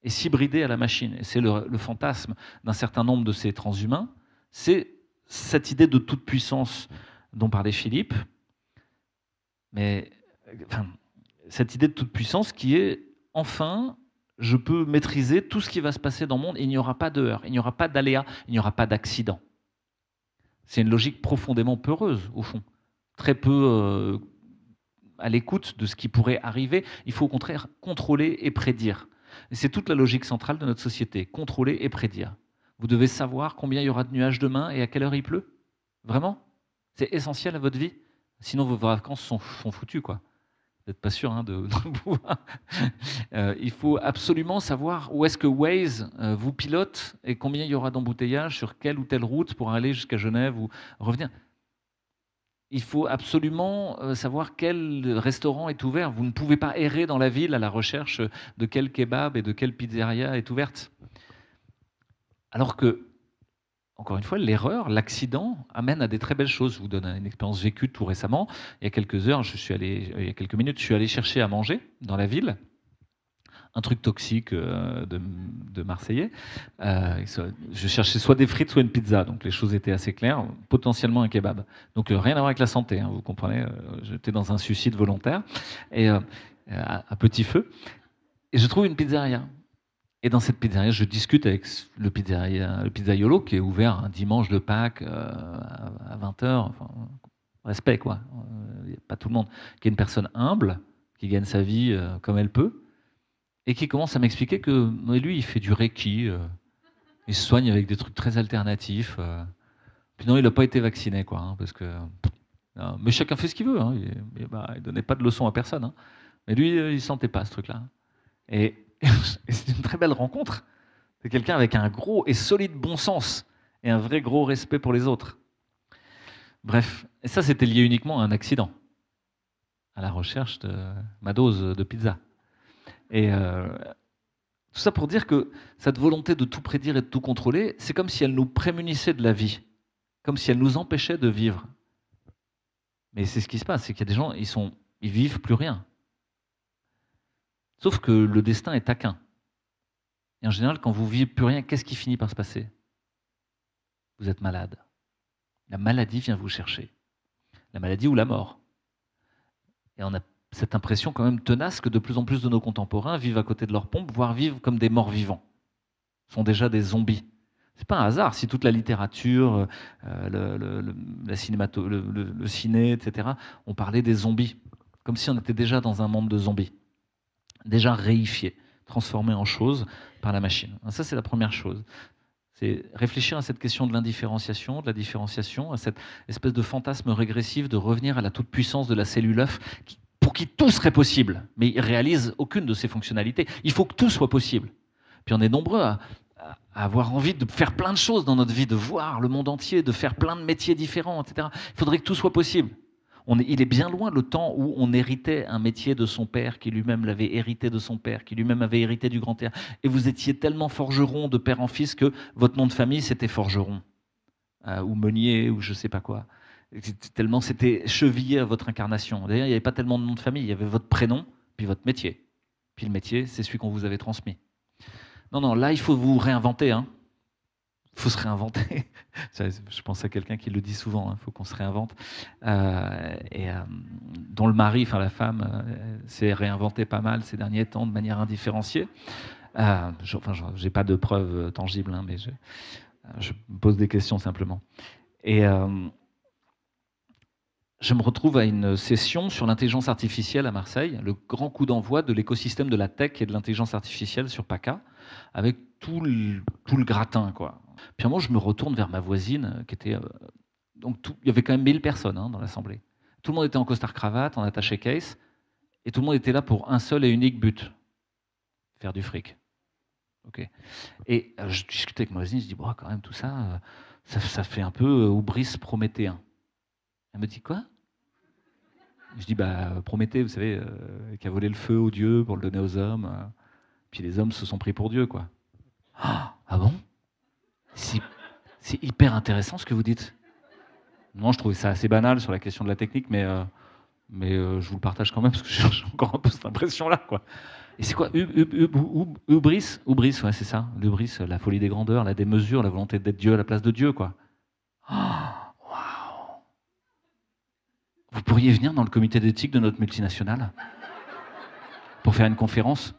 et s'hybrider à la machine. Et c'est le fantasme d'un certain nombre de ces transhumains, c'est cette idée de toute puissance dont parlait Philippe, mais cette idée de toute puissance qui est, enfin, je peux maîtriser tout ce qui va se passer dans le monde, et il n'y aura pas de heurts, il n'y aura pas d'aléas, il n'y aura pas d'accidents. C'est une logique profondément peureuse, au fond. Très peu à l'écoute de ce qui pourrait arriver. Il faut au contraire contrôler et prédire. Et c'est toute la logique centrale de notre société, contrôler et prédire. Vous devez savoir combien il y aura de nuages demain et à quelle heure il pleut. Vraiment. C'est essentiel à votre vie. Sinon, vos vacances sont foutues, quoi. Vous n'êtes pas sûr de pouvoir. Il faut absolument savoir où est-ce que Waze vous pilote et combien il y aura d'embouteillages sur quelle ou telle route pour aller jusqu'à Genève ou revenir. Il faut absolument savoir quel restaurant est ouvert. Vous ne pouvez pas errer dans la ville à la recherche de quel kebab et de quelle pizzeria est ouverte. Alors que, encore une fois, l'erreur, l'accident amène à des très belles choses. Je vous donne une expérience vécue tout récemment. Il y a quelques heures, il y a quelques minutes, je suis allé chercher à manger dans la ville. Un truc toxique de Marseillais. Je cherchais soit des frites, soit une pizza. Donc les choses étaient assez claires. Potentiellement un kebab. Donc rien à voir avec la santé, vous comprenez. J'étais dans un suicide volontaire et à petit feu. Et je trouve une pizzeria. Et dans cette pizzeria, je discute avec le pizzaiolo qui est ouvert un dimanche de Pâques à 20h. Enfin, respect, quoi. Il n'y a pas tout le monde. Qui est une personne humble, qui gagne sa vie comme elle peut. Et qui commence à m'expliquer que lui, il fait du Reiki, il se soigne avec des trucs très alternatifs. Puis non, il n'a pas été vacciné, quoi, parce que. Mais chacun fait ce qu'il veut. Il ne donnait pas de leçons à personne. Mais lui, il ne sentait pas ce truc-là. Et c'est une très belle rencontre. C'est quelqu'un avec un gros et solide bon sens et un vrai gros respect pour les autres. Bref, et ça, c'était lié uniquement à un accident, à la recherche de ma dose de pizza. Et tout ça pour dire que cette volonté de tout prédire et de tout contrôler, c'est comme si elle nous prémunissait de la vie, comme si elle nous empêchait de vivre. Mais c'est ce qui se passe, c'est qu'il y a des gens, ils vivent plus rien. Sauf que le destin est taquin. Et en général, quand vous vivez plus rien, qu'est-ce qui finit par se passer? Vous êtes malade. La maladie vient vous chercher. La maladie ou la mort. Et on a cette impression quand même tenace que de plus en plus de nos contemporains vivent à côté de leur pompe, voire vivent comme des morts vivants. Ils sont déjà des zombies. C'est pas un hasard si toute la littérature, la le ciné, etc., on parlait des zombies, comme si on était déjà dans un monde de zombies, déjà réifiés, transformés en choses par la machine. Ça, c'est la première chose. C'est réfléchir à cette question de l'indifférenciation, de la différenciation, à cette espèce de fantasme régressif de revenir à la toute-puissance de la cellule œuf pour qui tout serait possible, mais il ne réalise aucune de ses fonctionnalités. Il faut que tout soit possible. Puis on est nombreux à avoir envie de faire plein de choses dans notre vie, de voir le monde entier, de faire plein de métiers différents, etc. Il faudrait que tout soit possible. Il est bien loin le temps où on héritait un métier de son père, qui lui-même l'avait hérité de son père, qui lui-même avait hérité du grand-père. Et vous étiez tellement forgeron de père en fils que votre nom de famille, c'était forgeron, ou meunier, ou je ne sais pas quoi. Tellement c'était chevillé à votre incarnation. D'ailleurs, il n'y avait pas tellement de nom de famille, il y avait votre prénom, puis votre métier. Puis le métier, c'est celui qu'on vous avait transmis. Non, là, il faut vous réinventer. Hein. Il faut se réinventer. Je pense à quelqu'un qui le dit souvent, il faut qu'on se réinvente. Dont le mari, enfin la femme, s'est réinventée pas mal ces derniers temps de manière indifférenciée. J'ai pas de preuves tangibles, hein, mais je me pose des questions simplement. Et je me retrouve à une session sur l'intelligence artificielle à Marseille, le grand coup d'envoi de l'écosystème de la tech et de l'intelligence artificielle sur PACA, avec tout le gratin, quoi. Puis moi, je me retourne vers ma voisine, qui était... il y avait quand même 1000 personnes hein, dans l'assemblée. Tout le monde était en costard-cravate, en attaché case, et tout le monde était là pour un seul et unique but, faire du fric. Okay. Et je discutais avec ma voisine, je dis, bon, quand même, tout ça, ça fait un peu hubris prométhéen. Elle me dit, quoi? Je dis, Prométhée, vous savez, qui a volé le feu aux dieux pour le donner aux hommes. Puis les hommes se sont pris pour Dieu, quoi. Ah bon? C'est hyper intéressant ce que vous dites. Non, je trouvais ça assez banal sur la question de la technique, mais je vous le partage quand même parce que j'ai encore un peu cette impression-là, quoi. Et c'est quoi? Hubris? Hubris, ouais, c'est ça. L'hubris, la folie des grandeurs, la démesure, la volonté d'être Dieu à la place de Dieu, quoi. Waouh! Vous pourriez venir dans le comité d'éthique de notre multinationale pour faire une conférence?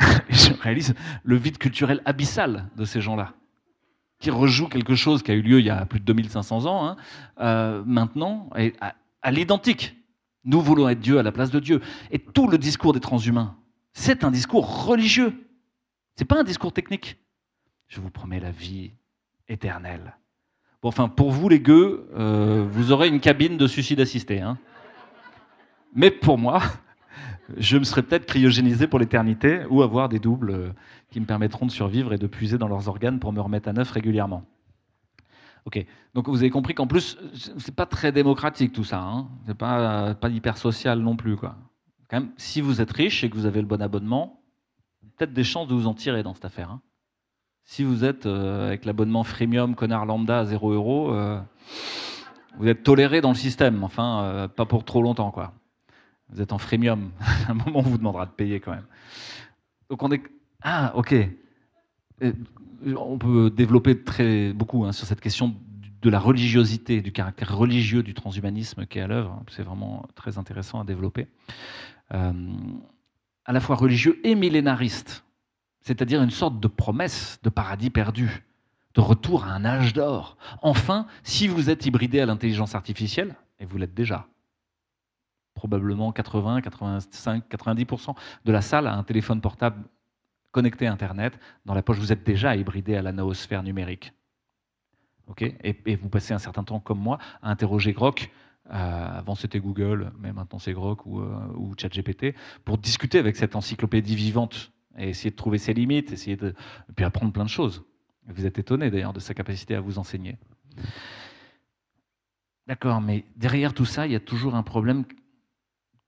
Et je réalise le vide culturel abyssal de ces gens-là, qui rejouent quelque chose qui a eu lieu il y a plus de 2500 ans, hein, maintenant, à l'identique. Nous voulons être Dieu à la place de Dieu. Et tout le discours des transhumains, c'est un discours religieux. C'est pas un discours technique. Je vous promets la vie éternelle. Bon, enfin, pour vous, les gueux, vous aurez une cabine de suicide assisté. Hein. Mais pour moi, je me serais peut-être cryogénisé pour l'éternité ou avoir des doubles qui me permettront de survivre et de puiser dans leurs organes pour me remettre à neuf régulièrement. Ok, donc vous avez compris qu'en plus, c'est pas très démocratique tout ça, hein. C'est pas hyper social non plus, quoi. Quand même, si vous êtes riche et que vous avez le bon abonnement, peut-être des chances de vous en tirer dans cette affaire. Hein. Si vous êtes avec l'abonnement freemium connard lambda à 0 €, vous êtes toléré dans le système, enfin, pas pour trop longtemps, quoi. Vous êtes en freemium, à un moment on vous demandera de payer quand même. Donc on est... Ah, ok. On peut développer beaucoup hein, sur cette question de la religiosité, du caractère religieux du transhumanisme qui est à l'œuvre. C'est vraiment très intéressant à développer. À la fois religieux et millénariste, c'est-à-dire une sorte de promesse de paradis perdu, de retour à un âge d'or. Enfin, si vous êtes hybridé à l'intelligence artificielle, et vous l'êtes déjà, probablement 80, 85, 90% de la salle a un téléphone portable connecté à Internet. Dans la poche, vous êtes déjà hybridé à la noosphère numérique. Okay, et vous passez un certain temps, comme moi, à interroger Grok. Avant, c'était Google, mais maintenant, c'est Grok ou ChatGPT, pour discuter avec cette encyclopédie vivante et essayer de trouver ses limites, et puis apprendre plein de choses. Vous êtes étonné, d'ailleurs, de sa capacité à vous enseigner. D'accord, mais derrière tout ça, il y a toujours un problème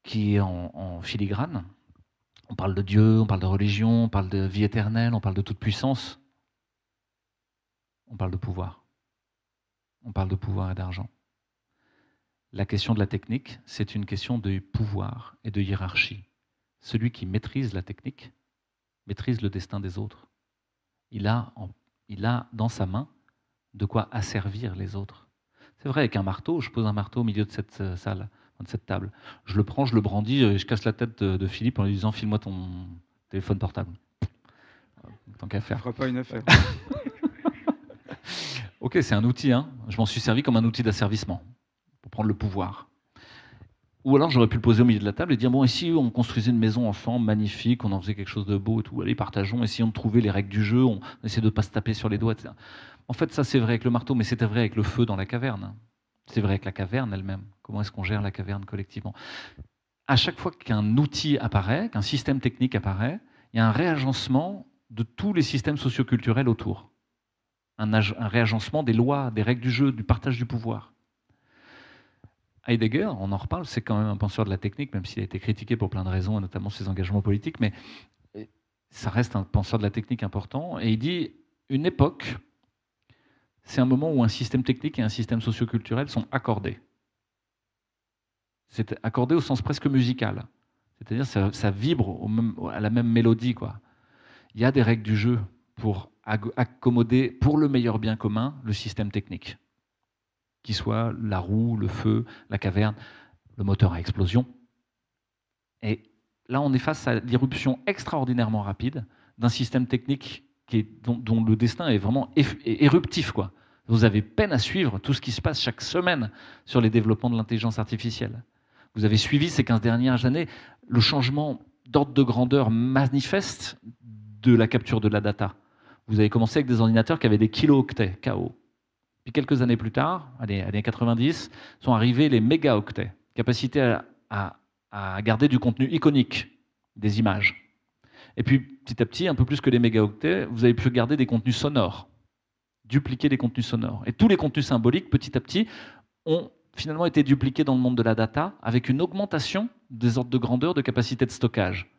qui est en filigrane. On parle de Dieu, on parle de religion, on parle de vie éternelle, on parle de toute puissance. On parle de pouvoir. On parle de pouvoir et d'argent. La question de la technique, c'est une question de pouvoir et de hiérarchie. Celui qui maîtrise la technique maîtrise le destin des autres. Il a dans sa main de quoi asservir les autres. C'est vrai, avec un marteau, je pose un marteau au milieu de cette salle, de cette table. Je le prends, je le brandis, et je casse la tête de Philippe en lui disant « File-moi ton téléphone portable ». Tant qu'à faire.
Ça ne fera pas une affaire.
Ok, c'est un outil. Hein. Je m'en suis servi comme un outil d'asservissement pour prendre le pouvoir. Ou alors j'aurais pu le poser au milieu de la table et dire bon, ici on construisait une maison ensemble, magnifique, on en faisait quelque chose de beau et tout. Allez, partageons, essayons de trouver les règles du jeu, on essaie de ne pas se taper sur les doigts, etc. En fait, ça c'est vrai avec le marteau, mais c'était vrai avec le feu dans la caverne. C'est vrai avec la caverne elle-même. Comment est-ce qu'on gère la caverne collectivement? À chaque fois qu'un outil apparaît, qu'un système technique apparaît, il y a un réagencement de tous les systèmes socioculturels autour. Un réagencement des lois, des règles du jeu, du partage du pouvoir. Heidegger, on en reparle, c'est quand même un penseur de la technique, même s'il a été critiqué pour plein de raisons, et notamment ses engagements politiques, mais ça reste un penseur de la technique important. Et il dit, une époque, c'est un moment où un système technique et un système socioculturel sont accordés. C'est accordé au sens presque musical. C'est-à-dire que ça vibre à la même mélodie, quoi. Il y a des règles du jeu pour accommoder, pour le meilleur bien commun, le système technique. Qui soit la roue, le feu, la caverne, le moteur à explosion. Et là, on est face à l'irruption extraordinairement rapide d'un système technique dont le destin est vraiment éruptif, quoi. Vous avez peine à suivre tout ce qui se passe chaque semaine sur les développements de l'intelligence artificielle. Vous avez suivi ces 15 dernières années le changement d'ordre de grandeur manifeste de la capture de la data. Vous avez commencé avec des ordinateurs qui avaient des kilo-octets, KO. Puis quelques années plus tard, années 90, sont arrivés les mégaoctets, capacité à garder du contenu iconique, des images. Et puis petit à petit, un peu plus que les mégaoctets, vous avez pu garder des contenus sonores, dupliquer des contenus sonores. Et tous les contenus symboliques, petit à petit, ont finalement été dupliqués dans le monde de la data avec une augmentation des ordres de grandeur de capacité de stockage.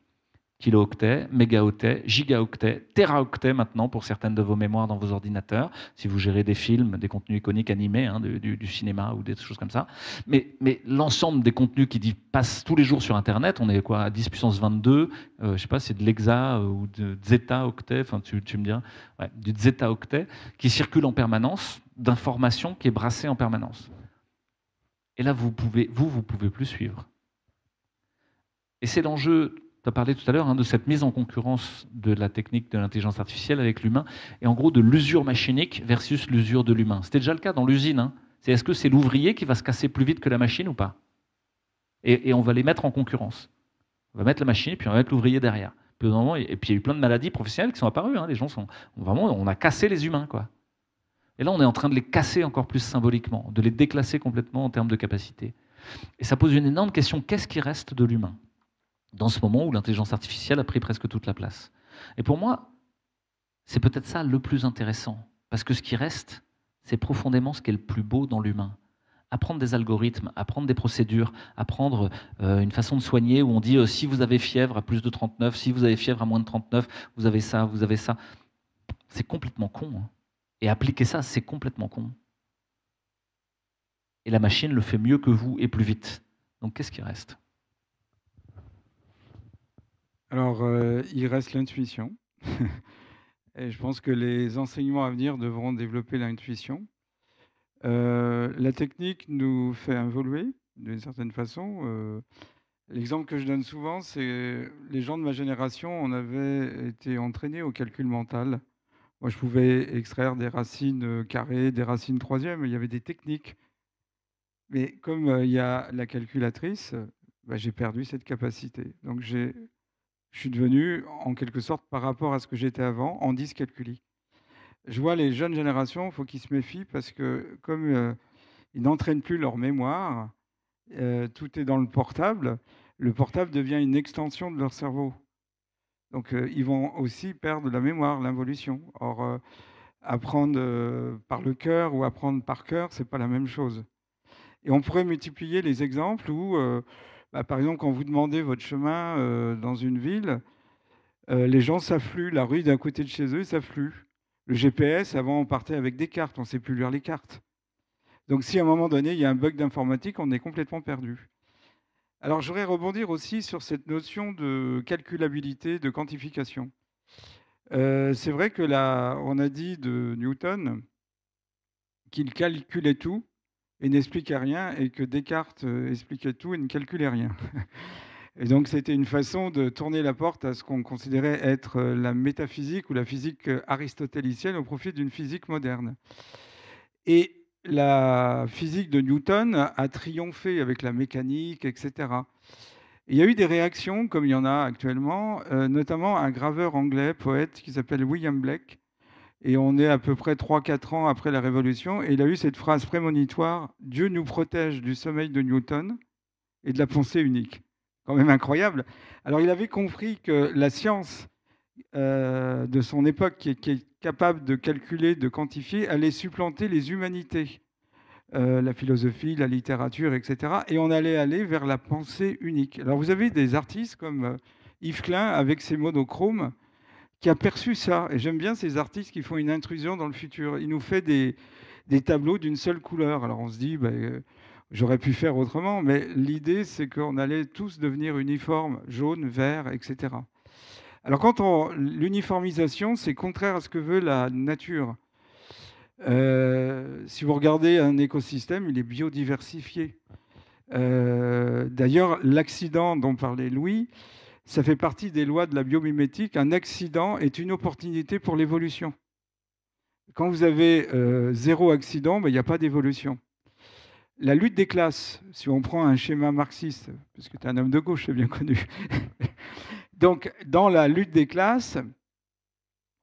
Kilo-octets, mégaoctets, gigaoctets, téraoctets maintenant pour certaines de vos mémoires dans vos ordinateurs, si vous gérez des films, des contenus iconiques animés, hein, du cinéma ou des choses comme ça. Mais l'ensemble des contenus qui passent tous les jours sur Internet, on est quoi, à 10 puissance 22, je sais pas, c'est de l'hexa ou de zeta-octet, enfin tu me diras, ouais, du zeta-octet, qui circule en permanence, d'informations qui est brassée en permanence. Et là, vous pouvez plus suivre. Et c'est l'enjeu. Tu as parlé tout à l'heure de cette mise en concurrence de la technique de l'intelligence artificielle avec l'humain, et en gros de l'usure machinique versus l'usure de l'humain. C'était déjà le cas dans l'usine. Hein. Est-ce que c'est l'ouvrier qui va se casser plus vite que la machine ou pas, et on va les mettre en concurrence. On va mettre la machine, puis on va mettre l'ouvrier derrière. Et puis il y a eu plein de maladies professionnelles qui sont apparues. Hein. Les gens sont vraiment, on a cassé les humains, quoi. Et là, on est en train de les casser encore plus symboliquement, de les déclasser complètement en termes de capacité. Et ça pose une énorme question, qu'est-ce qui reste de l'humain dans ce moment où l'intelligence artificielle a pris presque toute la place? Et pour moi, c'est peut-être ça le plus intéressant, parce que ce qui reste, c'est profondément ce qui est le plus beau dans l'humain. Apprendre des algorithmes, apprendre des procédures, apprendre une façon de soigner où on dit si vous avez fièvre à plus de 39, si vous avez fièvre à moins de 39, vous avez ça, vous avez ça. C'est complètement con. Hein. Et appliquer ça, c'est complètement con. Et la machine le fait mieux que vous et plus vite. Donc qu'est-ce qui reste?
Alors, il reste l'intuition. Et je pense que les enseignements à venir devront développer l'intuition. La technique nous fait évoluer d'une certaine façon. L'exemple que je donne souvent, c'est les gens de ma génération, on avait été entraînés au calcul mental. Moi, je pouvais extraire des racines carrées, des racines troisièmes, il y avait des techniques. Mais comme il y a la calculatrice, j'ai perdu cette capacité. Donc, je suis devenu, en quelque sorte, par rapport à ce que j'étais avant, en dyscalculie. Je vois les jeunes générations, il faut qu'ils se méfient parce que comme ils n'entraînent plus leur mémoire, tout est dans le portable devient une extension de leur cerveau. Donc ils vont aussi perdre la mémoire, l'involution. Or, apprendre par le cœur ou apprendre par cœur, c'est pas la même chose. Et on pourrait multiplier les exemples où, par exemple, quand vous demandez votre chemin dans une ville, les gens s'affluent, la rue d'à côté de chez eux s'afflue. Le GPS, avant, on partait avec des cartes, on ne sait plus lire les cartes. Donc si à un moment donné, il y a un bug d'informatique, on est complètement perdu. Alors je voudrais rebondir aussi sur cette notion de calculabilité, de quantification. C'est vrai que on a dit de Newton qu'il calculait tout et n'expliquait rien, et que Descartes expliquait tout et ne calculait rien. Et donc c'était une façon de tourner la porte à ce qu'on considérait être la métaphysique ou la physique aristotélicienne au profit d'une physique moderne. Et la physique de Newton a triomphé avec la mécanique, etc. Il y a eu des réactions, comme il y en a actuellement, notamment un graveur anglais, poète, qui s'appelle William Blake. Et on est à peu près 3-4 ans après la Révolution. Et il a eu cette phrase prémonitoire « Dieu nous protège du sommeil de Newton et de la pensée unique ». Quand même incroyable. Alors il avait compris que la science de son époque, qui est capable de calculer, de quantifier, allait supplanter les humanités, la philosophie, la littérature, etc. Et on allait aller vers la pensée unique. Alors vous avez des artistes comme Yves Klein avec ses monochromes qui a perçu ça. Et j'aime bien ces artistes qui font une intrusion dans le futur. Il nous fait des tableaux d'une seule couleur. Alors on se dit, j'aurais pu faire autrement, mais l'idée, c'est qu'on allait tous devenir uniformes, jaune, vert, etc. Alors l'uniformisation, c'est contraire à ce que veut la nature. Si vous regardez un écosystème, il est biodiversifié. D'ailleurs, l'accident dont parlait Louis, ça fait partie des lois de la biomimétique. Un accident est une opportunité pour l'évolution. Quand vous avez zéro accident, il n'y a pas d'évolution. La lutte des classes, si on prend un schéma marxiste, parce que tu es un homme de gauche, c'est bien connu. Donc, dans la lutte des classes,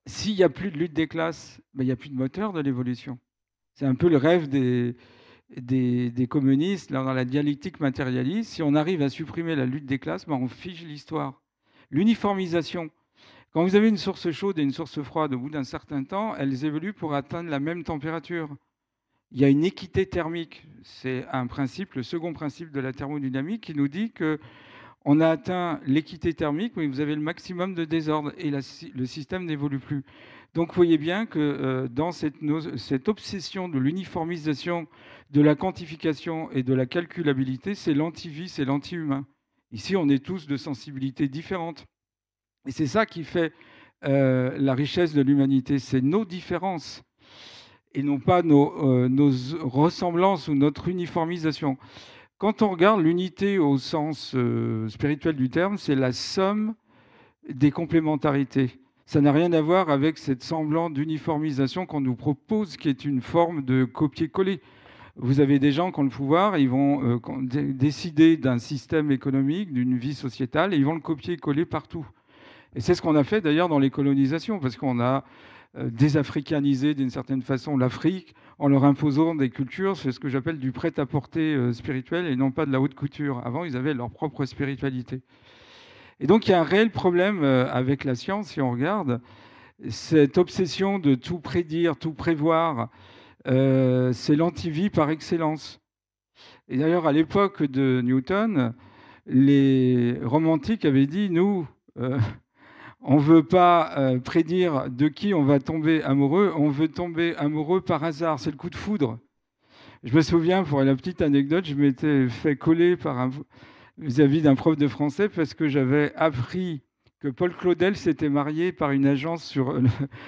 s'il n'y a plus de lutte des classes, il n'y a plus de moteur de l'évolution. C'est un peu le rêve des communistes là, dans la dialectique matérialiste. Si on arrive à supprimer la lutte des classes, on fige l'histoire. L'uniformisation. Quand vous avez une source chaude et une source froide, au bout d'un certain temps, elles évoluent pour atteindre la même température. Il y a une équité thermique. C'est un principe, le second principe de la thermodynamique, qui nous dit qu'on a atteint l'équité thermique, mais vous avez le maximum de désordre et le système n'évolue plus. Donc vous voyez bien que dans cette obsession de l'uniformisation, de la quantification et de la calculabilité, c'est l'anti-vie, c'est l'anti-humain. Ici, on est tous de sensibilités différentes. Et c'est ça qui fait la richesse de l'humanité, c'est nos différences et non pas nos ressemblances ou notre uniformisation. Quand on regarde l'unité au sens spirituel du terme, c'est la somme des complémentarités. Ça n'a rien à voir avec cette semblant d'uniformisation qu'on nous propose, qui est une forme de copier-coller. Vous avez des gens qui ont le pouvoir, ils vont décider d'un système économique, d'une vie sociétale, et ils vont le copier-coller partout. Et c'est ce qu'on a fait d'ailleurs dans les colonisations, parce qu'on a désafricanisé d'une certaine façon l'Afrique en leur imposant des cultures, c'est ce que j'appelle du prêt-à-porter spirituel et non pas de la haute couture. Avant, ils avaient leur propre spiritualité. Et donc, il y a un réel problème avec la science, si on regarde. Cette obsession de tout prédire, tout prévoir, c'est l'antivie par excellence. Et d'ailleurs, à l'époque de Newton, les romantiques avaient dit, nous, on ne veut pas prédire de qui on va tomber amoureux, on veut tomber amoureux par hasard, c'est le coup de foudre. Je me souviens, pour la petite anecdote, je m'étais fait coller vis-à-vis d'un prof de français parce que j'avais appris que Paul Claudel s'était marié par une agence sur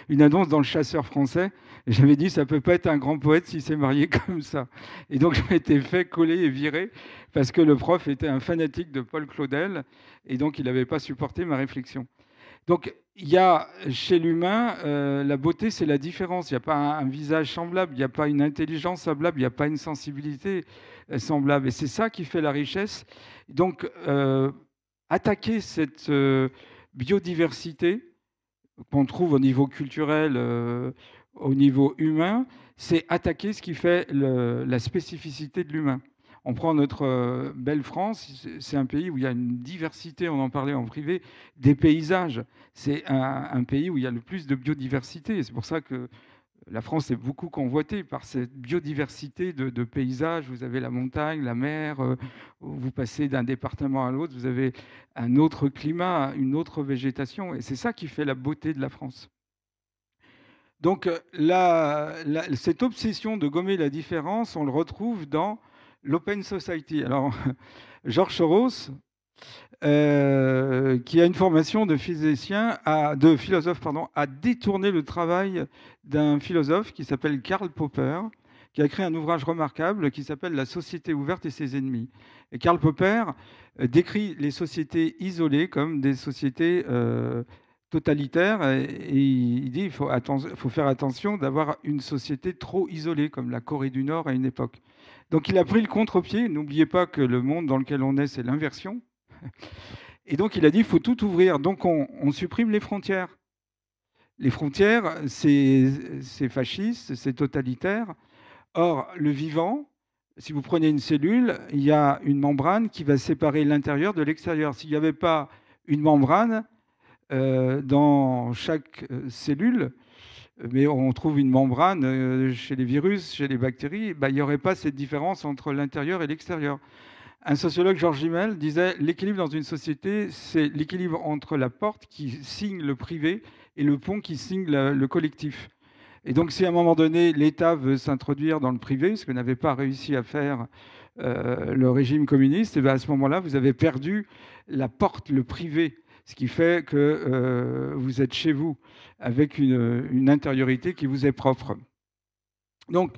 une annonce dans Le Chasseur français. Et j'avais dit, ça ne peut pas être un grand poète s'il s'est marié comme ça. Et donc, je m'étais fait coller et virer parce que le prof était un fanatique de Paul Claudel et donc il n'avait pas supporté ma réflexion. Donc, il y a chez l'humain, la beauté, c'est la différence. Il n'y a pas un visage semblable, il n'y a pas une intelligence semblable, il n'y a pas une sensibilité semblable. Et c'est ça qui fait la richesse. Donc, attaquer cette biodiversité qu'on trouve au niveau culturel, au niveau humain, c'est attaquer ce qui fait la spécificité de l'humain. On prend notre belle France, c'est un pays où il y a une diversité, on en parlait en privé, des paysages. C'est un pays où il y a le plus de biodiversité. C'est pour ça que la France est beaucoup convoitée par cette biodiversité de paysages. Vous avez la montagne, la mer, vous passez d'un département à l'autre, vous avez un autre climat, une autre végétation. Et c'est ça qui fait la beauté de la France. Donc cette obsession de gommer la différence, on le retrouve dans l'Open Society. Alors, Georges Soros, qui a une formation de philosophe, a détourné le travail d'un philosophe qui s'appelle Karl Popper, qui a créé un ouvrage remarquable qui s'appelle La société ouverte et ses ennemis. Et Karl Popper décrit les sociétés isolées comme des sociétés totalitaires, et il dit qu'il faut faire attention d'avoir une société trop isolée, comme la Corée du Nord à une époque. Donc il a pris le contre-pied. N'oubliez pas que le monde dans lequel on est, c'est l'inversion. Et donc il a dit qu'il faut tout ouvrir. Donc on supprime les frontières. Les frontières, c'est fasciste, c'est totalitaire. Or, le vivant, si vous prenez une cellule, il y a une membrane qui va séparer l'intérieur de l'extérieur. S'il n'y avait pas une membrane dans chaque cellule, mais on trouve une membrane chez les virus, chez les bactéries, il n'y aurait pas cette différence entre l'intérieur et l'extérieur. Un sociologue, Georges Gimel, disait l'équilibre dans une société, c'est l'équilibre entre la porte qui signe le privé et le pont qui signe le collectif. Et donc, si à un moment donné, l'État veut s'introduire dans le privé, ce que n'avait pas réussi à faire le régime communiste, et bien à ce moment-là, vous avez perdu la porte, le privé, ce qui fait que vous êtes chez vous, avec une intériorité qui vous est propre. Donc,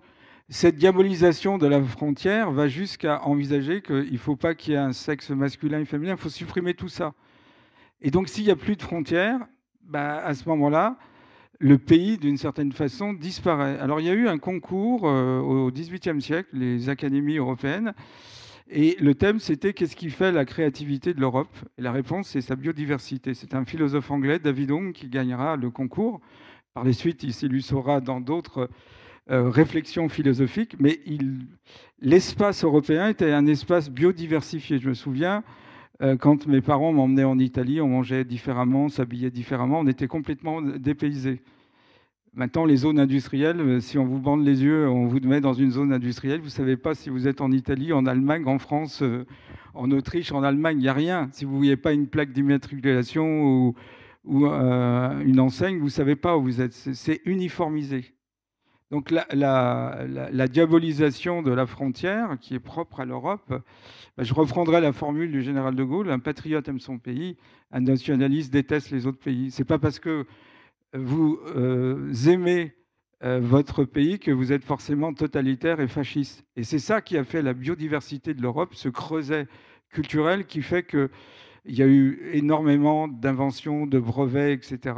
cette diabolisation de la frontière va jusqu'à envisager qu'il ne faut pas qu'il y ait un sexe masculin et féminin, il faut supprimer tout ça. Et donc, s'il n'y a plus de frontières, bah, à ce moment-là, le pays, d'une certaine façon, disparaît. Alors, il y a eu un concours au XVIIIe siècle, les académies européennes, et le thème, c'était « Qu'est-ce qui fait la créativité de l'Europe ?» Et la réponse, c'est sa biodiversité. C'est un philosophe anglais, David Hume, qui gagnera le concours. Par la suite, il s'illustrera dans d'autres réflexions philosophiques, mais l'espace européen était un espace biodiversifié. Je me souviens, quand mes parents m'emmenaient en Italie, on mangeait différemment, s'habillait différemment, on était complètement dépaysés. Maintenant, les zones industrielles, si on vous bande les yeux, on vous met dans une zone industrielle, vous ne savez pas si vous êtes en Italie, en Allemagne, en France, en Autriche, en Allemagne, il n'y a rien. Si vous ne voyez pas une plaque d'immatriculation ou une enseigne, vous ne savez pas où vous êtes. C'est uniformisé. Donc la diabolisation de la frontière, qui est propre à l'Europe, je reprendrai la formule du général de Gaulle, un patriote aime son pays, un nationaliste déteste les autres pays. Ce n'est pas parce que vous aimez votre pays que vous êtes forcément totalitaire et fasciste. Et c'est ça qui a fait la biodiversité de l'Europe, ce creuset culturel qui fait qu'il y a eu énormément d'inventions, de brevets, etc.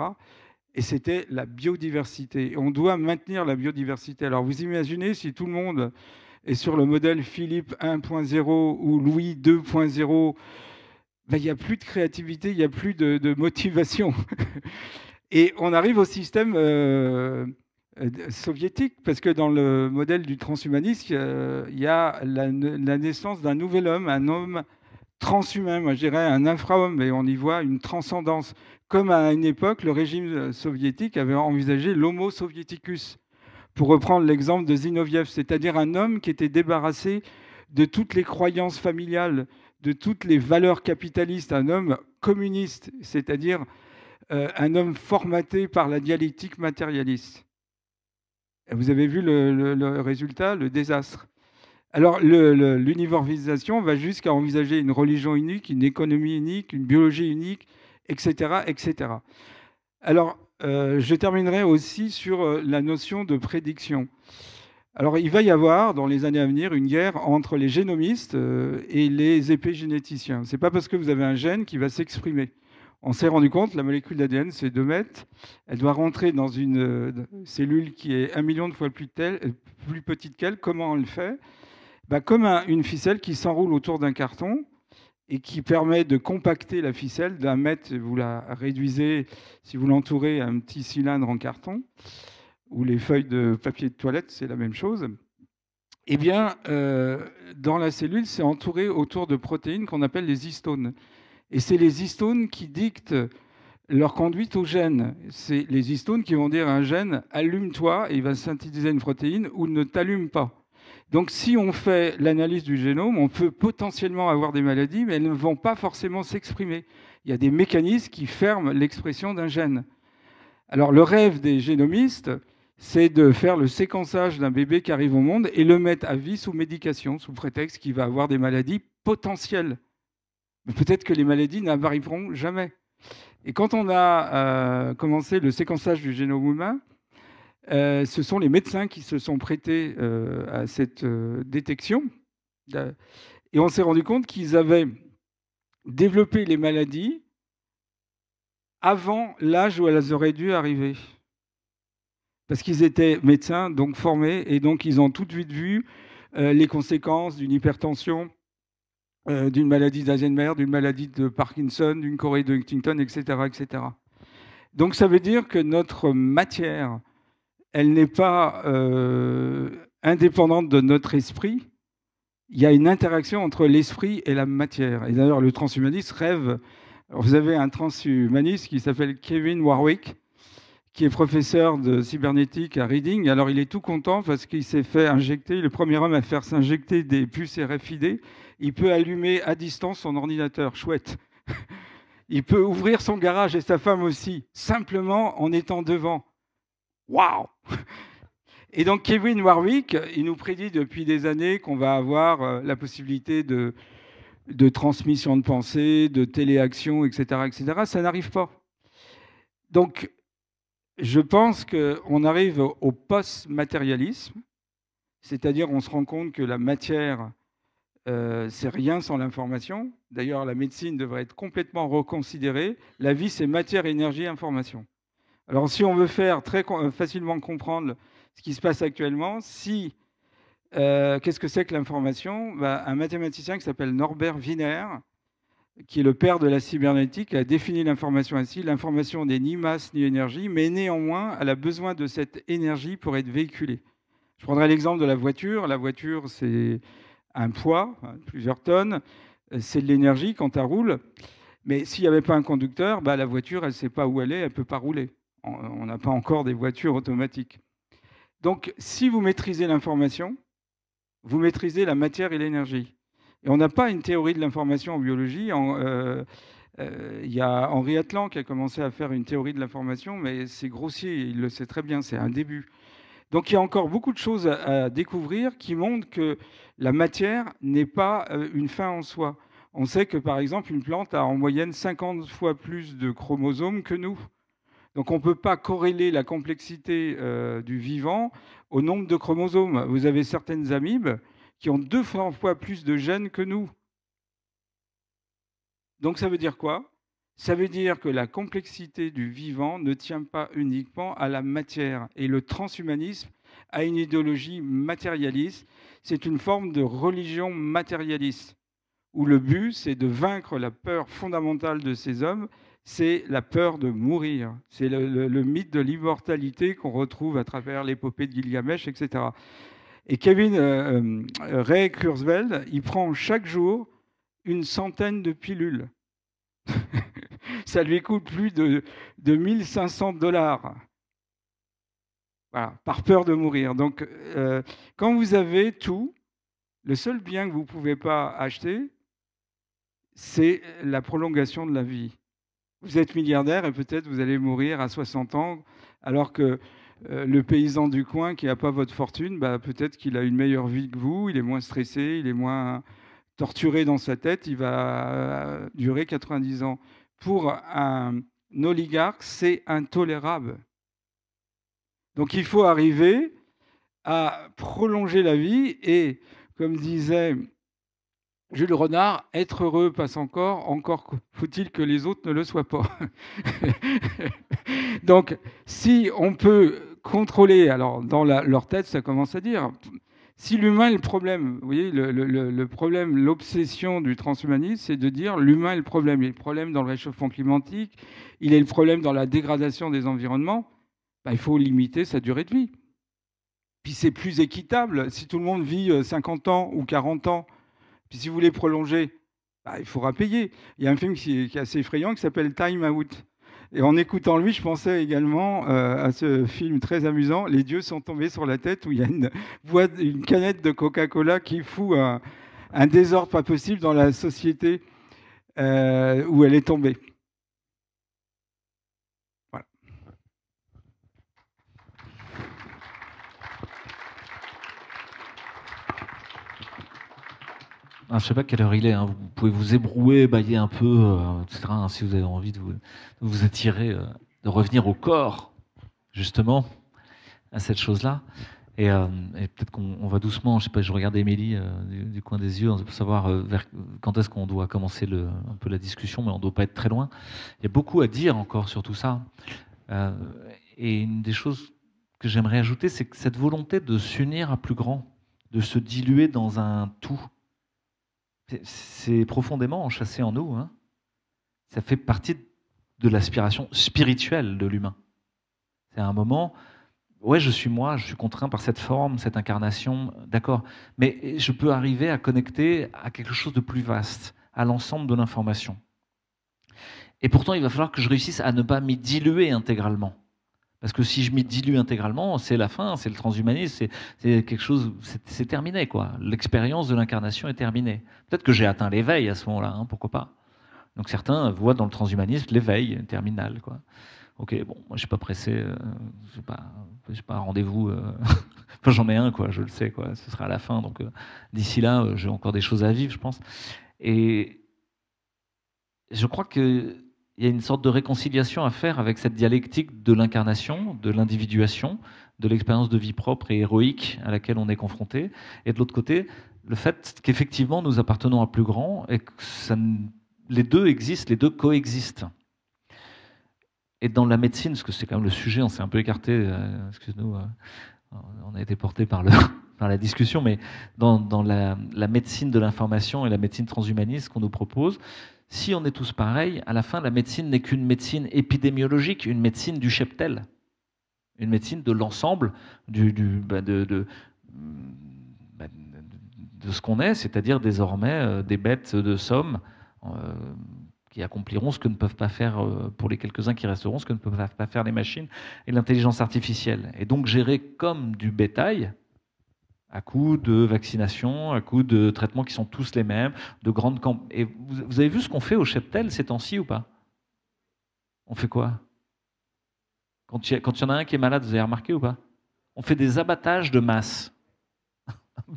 Et c'était la biodiversité. On doit maintenir la biodiversité. Alors vous imaginez si tout le monde est sur le modèle Philippe 1.0 ou Louis 2.0, ben, il n'y a plus de créativité, il n'y a plus de motivation. Et on arrive au système soviétique, parce que dans le modèle du transhumanisme, il y a la naissance d'un nouvel homme, un homme transhumain, moi je dirais un infra-homme, et on y voit une transcendance. Comme à une époque, le régime soviétique avait envisagé l'homo soviéticus, pour reprendre l'exemple de Zinoviev, c'est-à-dire un homme qui était débarrassé de toutes les croyances familiales, de toutes les valeurs capitalistes, un homme communiste, c'est-à-dire un homme formaté par la dialectique matérialiste. Et vous avez vu le résultat, le désastre. Alors, l'uniformisation va jusqu'à envisager une religion unique, une économie unique, une biologie unique, etc. etc. Alors, je terminerai aussi sur la notion de prédiction. Alors, il va y avoir, dans les années à venir, une guerre entre les génomistes et les épigénéticiens. Ce n'est pas parce que vous avez un gène qui va s'exprimer. On s'est rendu compte, la molécule d'ADN, c'est 2 mètres. Elle doit rentrer dans une cellule qui est 1 million de fois plus petite qu'elle. Comment on le fait ? Comme une ficelle qui s'enroule autour d'un carton et qui permet de compacter la ficelle d'1 mètre. Vous la réduisez, si vous l'entourez, à un petit cylindre en carton, ou les feuilles de papier de toilette, c'est la même chose. Eh bien, dans la cellule, c'est entouré autour de protéines qu'on appelle les histones. Et c'est les histones qui dictent leur conduite aux gènes. C'est les histones qui vont dire à un gène « allume-toi » et il va synthétiser une protéine ou « ne t'allume pas ». Donc si on fait l'analyse du génome, on peut potentiellement avoir des maladies, mais elles ne vont pas forcément s'exprimer. Il y a des mécanismes qui ferment l'expression d'un gène. Alors le rêve des génomistes, c'est de faire le séquençage d'un bébé qui arrive au monde et le mettre à vie sous médication, sous prétexte qu'il va avoir des maladies potentielles. Mais peut-être que les maladies n'arriveront jamais. Et quand on a commencé le séquençage du génome humain, ce sont les médecins qui se sont prêtés à cette détection. Et on s'est rendu compte qu'ils avaient développé les maladies avant l'âge où elles auraient dû arriver. Parce qu'ils étaient médecins, donc formés, et donc ils ont tout de suite vu les conséquences d'une hypertension, d'une maladie d'Alzheimer, d'une maladie de Parkinson, d'une chorée de Huntington, etc., etc. Donc ça veut dire que notre matière, elle n'est pas indépendante de notre esprit. Il y a une interaction entre l'esprit et la matière. Et d'ailleurs, le transhumaniste rêve... Alors, vous avez un transhumaniste qui s'appelle Kevin Warwick, qui est professeur de cybernétique à Reading. Alors, il est tout content parce qu'il s'est fait injecter, le premier homme à faire s'injecter des puces RFID. Il peut allumer à distance son ordinateur. Chouette. Il peut ouvrir son garage et sa femme aussi, simplement en étant devant. Waouh! Et donc Kevin Warwick, il nous prédit depuis des années qu'on va avoir la possibilité de transmission de pensée, de téléaction, etc., etc. Ça n'arrive pas. Donc, je pense qu'on arrive au post-matérialisme, c'est-à-dire on se rend compte que la matière, c'est rien sans l'information. D'ailleurs, la médecine devrait être complètement reconsidérée. La vie, c'est matière, énergie, information. Alors, si on veut faire très facilement comprendre ce qui se passe actuellement, qu'est-ce que c'est que l'information? Un mathématicien qui s'appelle Norbert Wiener, qui est le père de la cybernétique, a défini l'information ainsi. L'information n'est ni masse ni énergie, mais néanmoins, elle a besoin de cette énergie pour être véhiculée. Je prendrai l'exemple de la voiture. La voiture, c'est un poids, plusieurs tonnes, c'est de l'énergie quand elle roule. Mais s'il n'y avait pas un conducteur, la voiture, elle ne sait pas où elle est, elle ne peut pas rouler. On n'a pas encore des voitures automatiques. Donc, si vous maîtrisez l'information, vous maîtrisez la matière et l'énergie. Et on n'a pas une théorie de l'information en biologie. Il y a Henri Atlan qui a commencé à faire une théorie de l'information, mais c'est grossier, il le sait très bien, c'est un début. Donc il y a encore beaucoup de choses à découvrir qui montrent que la matière n'est pas une fin en soi. On sait que par exemple une plante a en moyenne 50 fois plus de chromosomes que nous. Donc on ne peut pas corréler la complexité du vivant au nombre de chromosomes. Vous avez certaines amibes qui ont 200 fois plus de gènes que nous. Donc ça veut dire quoi? Ça veut dire que la complexité du vivant ne tient pas uniquement à la matière. Et le transhumanisme a une idéologie matérialiste. C'est une forme de religion matérialiste, où le but, c'est de vaincre la peur fondamentale de ces hommes, c'est la peur de mourir. C'est le mythe de l'immortalité qu'on retrouve à travers l'épopée de Gilgamesh, etc. Et Kevin Ray Kurzweil, il prend chaque jour une centaine de pilules. Ça lui coûte plus de 1500 $. Voilà, par peur de mourir. Donc, quand vous avez tout, le seul bien que vous ne pouvez pas acheter, c'est la prolongation de la vie. Vous êtes milliardaire et peut-être vous allez mourir à 60 ans, alors que le paysan du coin qui n'a pas votre fortune, peut-être qu'il a une meilleure vie que vous, il est moins stressé, il est moins torturé dans sa tête, il va durer 90 ans. Pour un oligarque, c'est intolérable. Donc il faut arriver à prolonger la vie et, comme disait Jules Renard, être heureux passe encore faut-il que les autres ne le soient pas. Donc si on peut contrôler, alors dans leur tête ça commence à dire, si l'humain est le problème, vous voyez, le problème, l'obsession du transhumanisme, c'est de dire l'humain est le problème. Il est le problème dans le réchauffement climatique, il est le problème dans la dégradation des environnements. Il faut limiter sa durée de vie. Puis c'est plus équitable. Si tout le monde vit 50 ans ou 40 ans, puis si vous voulez prolonger, il faudra payer. Il y a un film qui est assez effrayant qui s'appelle Time Out. Et en écoutant lui, je pensais également à ce film très amusant, Les dieux sont tombés sur la tête, où il y a une canette de Coca-Cola qui fout un désordre pas possible dans la société où elle est tombée. Voilà.
Je ne sais pas quelle heure il est, hein. Vous pouvez vous ébrouer, bailler un peu, etc., hein, si vous avez envie de vous attirer, de revenir au corps, justement, à cette chose-là. Et peut-être qu'on va doucement, je sais pas, je regarde Émilie du coin des yeux pour savoir vers quand est-ce qu'on doit commencer un peu la discussion, mais on ne doit pas être très loin. Il y a beaucoup à dire encore sur tout ça. Et une des choses que j'aimerais ajouter, c'est que cette volonté de s'unir à plus grand, de se diluer dans un tout, c'est profondément enchâssé en nous. Hein. Ça fait partie de l'aspiration spirituelle de l'humain. C'est un moment, ouais, je suis moi, je suis contraint par cette forme, cette incarnation, d'accord. Mais je peux arriver à connecter à quelque chose de plus vaste, à l'ensemble de l'information. Et pourtant, il va falloir que je réussisse à ne pas m'y diluer intégralement. Parce que si je m'y dilue intégralement, c'est la fin, c'est le transhumanisme, c'est quelque chose, c'est terminé, quoi. L'expérience de l'incarnation est terminée. Peut-être que j'ai atteint l'éveil à ce moment-là, hein, pourquoi pas. Donc certains voient dans le transhumanisme l'éveil terminal, quoi. Ok, bon, moi je suis pas pressé, j'ai pas un rendez-vous. Enfin, j'en ai un, quoi, je le sais, quoi. Ce sera à la fin, donc d'ici là, j'ai encore des choses à vivre, je pense. Et je crois qu'il y a une sorte de réconciliation à faire avec cette dialectique de l'incarnation, de l'individuation, de l'expérience de vie propre et héroïque à laquelle on est confronté, et de l'autre côté, le fait qu'effectivement nous appartenons à plus grand et que les deux existent, les deux coexistent. Et dans la médecine, parce que c'est quand même le sujet, on s'est un peu écarté, excuse-nous, on a été porté par, par la discussion, mais dans la médecine de l'information et la médecine transhumaniste qu'on nous propose, si on est tous pareils, à la fin, la médecine n'est qu'une médecine épidémiologique, une médecine du cheptel, une médecine de l'ensemble de ce qu'on est, c'est-à-dire désormais des bêtes de somme qui accompliront ce que ne peuvent pas faire, pour les quelques-uns qui resteront, ce que ne peuvent pas faire les machines et l'intelligence artificielle. Et donc gérer comme du bétail, à coup de vaccination, à coup de traitements qui sont tous les mêmes, de grandes campagnes. Et vous avez vu ce qu'on fait au cheptel ces temps-ci ou pas? On fait quoi? Quand il y en a un qui est malade, vous avez remarqué ou pas? On fait des abattages de masse.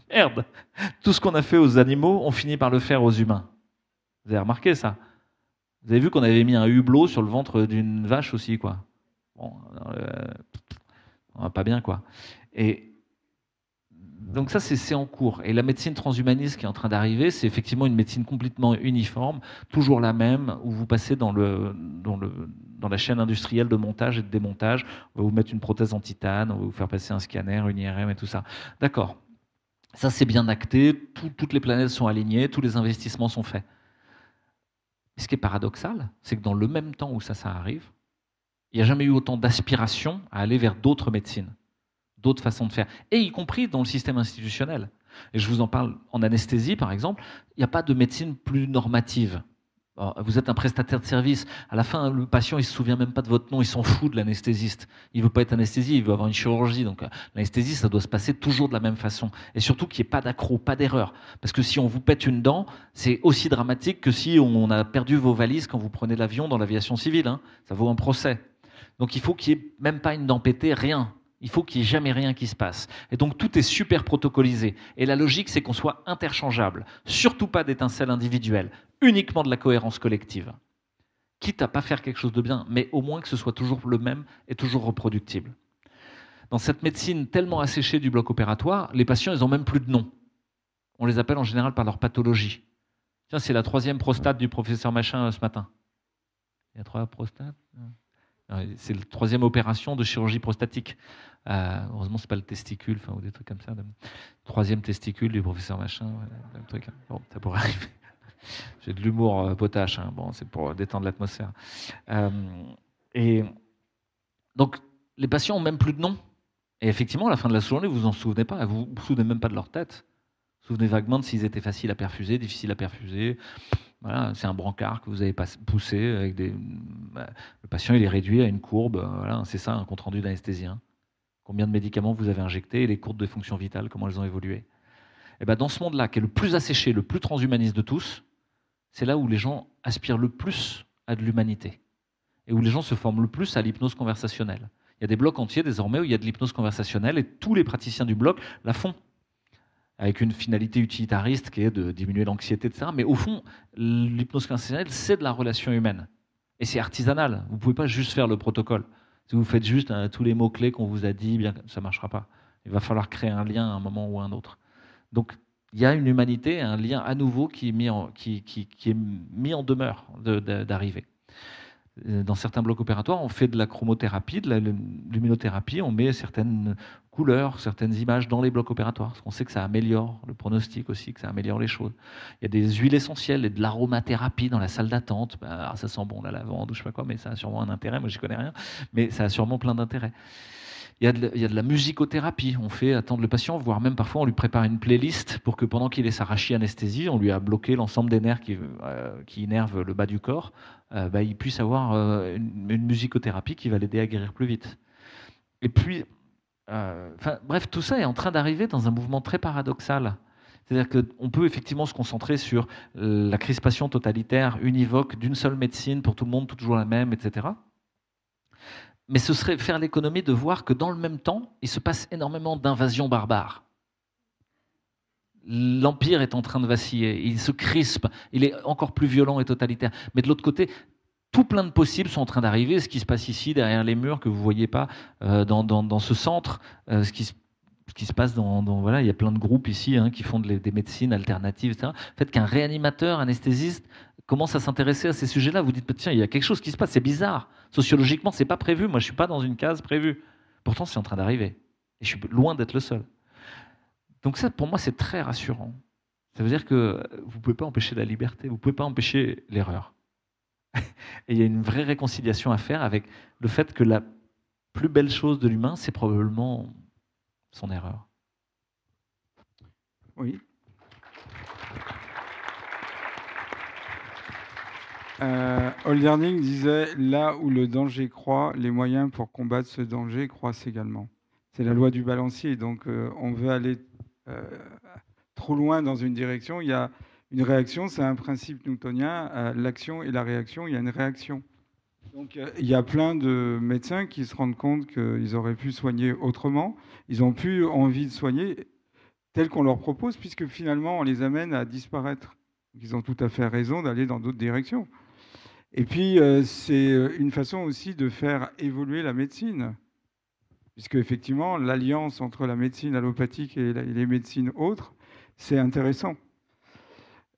Merde! Tout ce qu'on a fait aux animaux, on finit par le faire aux humains. Vous avez remarqué ça? Vous avez vu qu'on avait mis un hublot sur le ventre d'une vache aussi, quoi. Bon, pas bien, quoi. Et donc ça, c'est en cours. Et la médecine transhumaniste qui est en train d'arriver, c'est effectivement une médecine complètement uniforme, toujours la même, où vous passez dans la chaîne industrielle de montage et de démontage. On va vous mettre une prothèse en titane, on va vous faire passer un scanner, une IRM et tout ça. D'accord. Ça, c'est bien acté, toutes les planètes sont alignées, tous les investissements sont faits. Et ce qui est paradoxal, c'est que dans le même temps où ça arrive, il n'y a jamais eu autant d'aspiration à aller vers d'autres médecines, d'autres façons de faire, et y compris dans le système institutionnel. Et je vous en parle en anesthésie, par exemple, il n'y a pas de médecine plus normative. Alors, vous êtes un prestataire de service, à la fin, le patient, il ne se souvient même pas de votre nom, il s'en fout de l'anesthésiste. Il ne veut pas être anesthésie, il veut avoir une chirurgie. Donc l'anesthésie, ça doit se passer toujours de la même façon. Et surtout qu'il n'y ait pas d'accroc, pas d'erreur. Parce que si on vous pète une dent, c'est aussi dramatique que si on a perdu vos valises quand vous prenez l'avion dans l'aviation civile. Hein. Ça vaut un procès. Donc il faut qu'il n'y ait même pas une dent pétée, rien. Il faut qu'il n'y ait jamais rien qui se passe. Et donc tout est super protocolisé. Et la logique, c'est qu'on soit interchangeable. Surtout pas d'étincelles individuelles. Uniquement de la cohérence collective. Quitte à pas faire quelque chose de bien, mais au moins que ce soit toujours le même et toujours reproductible. Dans cette médecine tellement asséchée du bloc opératoire, les patients, ils n'ont même plus de nom. On les appelle en général par leur pathologie. Tiens, c'est la 3e prostate du professeur Machin ce matin. Il y a 3 prostates. C'est la 3e opération de chirurgie prostatique. Heureusement, c'est pas le testicule, ou des trucs comme ça. 3e testicule du professeur Machin. Truc. Bon, ça pourrait arriver. J'ai de l'humour potache. Hein. Bon, c'est pour détendre l'atmosphère. Et donc, les patients ont même plus de nom. Et effectivement, à la fin de la journée, vous vous en souvenez pas. Vous vous souvenez même pas de leur tête. Vous vous souvenez vaguement de s'ils étaient faciles à perfuser, difficiles à perfuser. Voilà, c'est un brancard que vous avez poussé avec le patient, il est réduit à une courbe. Voilà, c'est ça un compte rendu d'anesthésien. Combien de médicaments vous avez injectés et les courbes de fonction vitale, comment elles ont évolué. Et ben dans ce monde-là, qui est le plus asséché, le plus transhumaniste de tous, c'est là où les gens aspirent le plus à de l'humanité et où les gens se forment le plus à l'hypnose conversationnelle. Il y a des blocs entiers désormais où il y a de l'hypnose conversationnelle et tous les praticiens du bloc la font avec une finalité utilitariste qui est de diminuer l'anxiété, etc. Mais au fond, l'hypnose conversationnelle, c'est de la relation humaine. Et c'est artisanal. Vous ne pouvez pas juste faire le protocole. Si vous faites juste tous les mots-clés qu'on vous a dit, bien, ça ne marchera pas. Il va falloir créer un lien à un moment ou à un autre. Donc, il y a une humanité, un lien à nouveau qui est mis en demeure d'arriver. Dans certains blocs opératoires, on fait de la chromothérapie, de la luminothérapie, on met certaines couleurs, certaines images dans les blocs opératoires, parce qu'on sait que ça améliore le pronostic aussi, que ça améliore les choses. Il y a des huiles essentielles et de l'aromathérapie dans la salle d'attente. Alors ça sent bon la lavande ou je sais pas quoi, mais ça a sûrement un intérêt, moi j'y connais rien, mais ça a sûrement plein d'intérêts. Il y a de la musicothérapie, on fait attendre le patient, voire même parfois on lui prépare une playlist pour que pendant qu'il ait sa rachis-anesthésie, on lui a bloqué l'ensemble des nerfs qui innervent le bas du corps, il puisse avoir une musicothérapie qui va l'aider à guérir plus vite. Et puis, bref, tout ça est en train d'arriver dans un mouvement très paradoxal, C'est-à-dire qu'on peut effectivement se concentrer sur la crispation totalitaire univoque d'une seule médecine pour tout le monde, toujours la même, etc. Mais ce serait faire l'économie de voir que dans le même temps, il se passe énormément d'invasions barbares. L'Empire est en train de vaciller, il se crispe, il est encore plus violent et totalitaire. Mais de l'autre côté, tout plein de possibles sont en train d'arriver. Ce qui se passe ici, derrière les murs, que vous ne voyez pas, dans ce centre, ce qui se passe voilà, il y a plein de groupes ici qui font des médecines alternatives, etc. Le fait qu'un réanimateur, anesthésiste, commence à s'intéresser à ces sujets-là, vous dites, tiens, il y a quelque chose qui se passe, c'est bizarre. Sociologiquement, c'est pas prévu. Moi, je ne suis pas dans une case prévue. Pourtant, c'est en train d'arriver. Et je suis loin d'être le seul. Donc ça, pour moi, c'est très rassurant. Ça veut dire que vous ne pouvez pas empêcher la liberté, vous ne pouvez pas empêcher l'erreur. Et il y a une vraie réconciliation à faire avec le fait que la plus belle chose de l'humain, c'est probablement son erreur.
Oui. Holderding disait « Là où le danger croît, les moyens pour combattre ce danger croissent également ». C'est la loi du balancier. Donc, on veut aller trop loin dans une direction. Il y a une réaction, c'est un principe newtonien. L'action et la réaction, il y a une réaction. Donc, il y a plein de médecins qui se rendent compte qu'ils auraient pu soigner autrement. Ils n'ont plus envie de soigner tel qu'on leur propose, puisque finalement, on les amène à disparaître. Ils ont tout à fait raison d'aller dans d'autres directions. Et puis, c'est une façon aussi de faire évoluer la médecine, puisque effectivement, l'alliance entre la médecine allopathique et les médecines autres, c'est intéressant.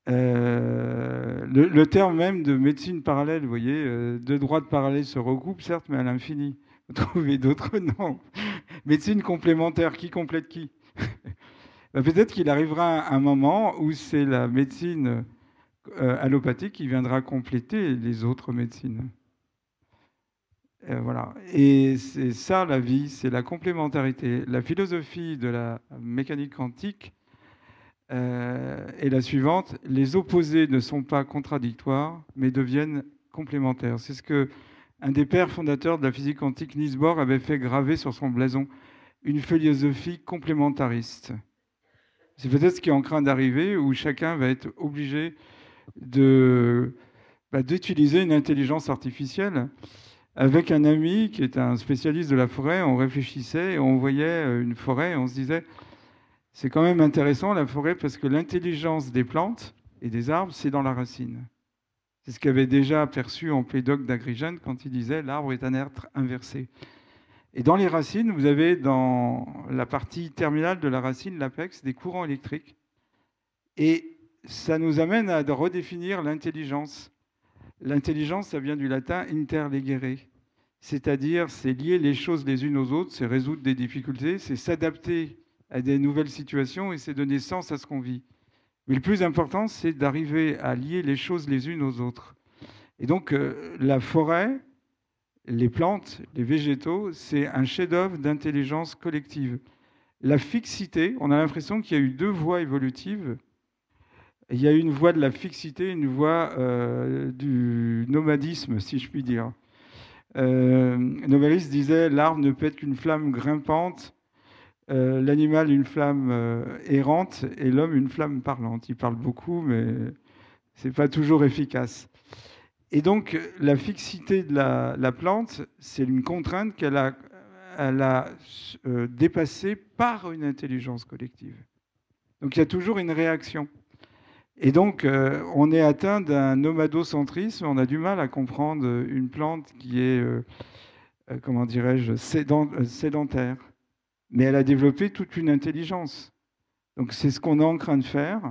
Le terme même de médecine parallèle, vous voyez, deux droites parallèles se recoupent, certes, mais à l'infini. Vous trouvez d'autres noms. Médecine complémentaire, qui complète qui? Peut-être qu'il arrivera un moment où c'est la médecine allopathique qui viendra compléter les autres médecines. Voilà. Et c'est ça la vie, c'est la complémentarité. La philosophie de la mécanique quantique est la suivante: les opposés ne sont pas contradictoires, mais deviennent complémentaires. C'est ce que un des pères fondateurs de la physique quantique, Niels Bohr, avait fait graver sur son blason: une philosophie complémentariste. C'est peut-être ce qui est en train d'arriver, où chacun va être obligé d'utiliser une intelligence artificielle. Avec un ami qui est un spécialiste de la forêt, on réfléchissait et on voyait une forêt et on se disait, c'est quand même intéressant la forêt parce que l'intelligence des plantes et des arbres, c'est dans la racine. C'est ce qu'avait déjà perçu Empédocle d'Agrigène quand il disait l'arbre est un être inversé. Et dans les racines, vous avez dans la partie terminale de la racine, l'apex, des courants électriques. Et ça nous amène à redéfinir l'intelligence. L'intelligence, ça vient du latin interlegere, c'est-à-dire c'est lier les choses les unes aux autres, c'est résoudre des difficultés, c'est s'adapter à des nouvelles situations et c'est donner sens à ce qu'on vit. Mais le plus important, c'est d'arriver à lier les choses les unes aux autres. Et donc, la forêt, les plantes, les végétaux, c'est un chef-d'œuvre d'intelligence collective. La fixité, on a l'impression qu'il y a eu deux voies évolutives. Il y a une voie de la fixité, une voie du nomadisme, si je puis dire. Novalis disait « l'arbre ne peut être qu'une flamme grimpante, l'animal une flamme errante et l'homme une flamme parlante ». Il parle beaucoup, mais ce n'est pas toujours efficace. Et donc, la fixité de la plante, c'est une contrainte qu'elle a dépassée par une intelligence collective. Donc, il y a toujours une réaction. Et donc, on est atteint d'un nomadocentrisme. On a du mal à comprendre une plante qui est, comment dirais-je, sédentaire. Mais elle a développé toute une intelligence. Donc, c'est ce qu'on est en train de faire,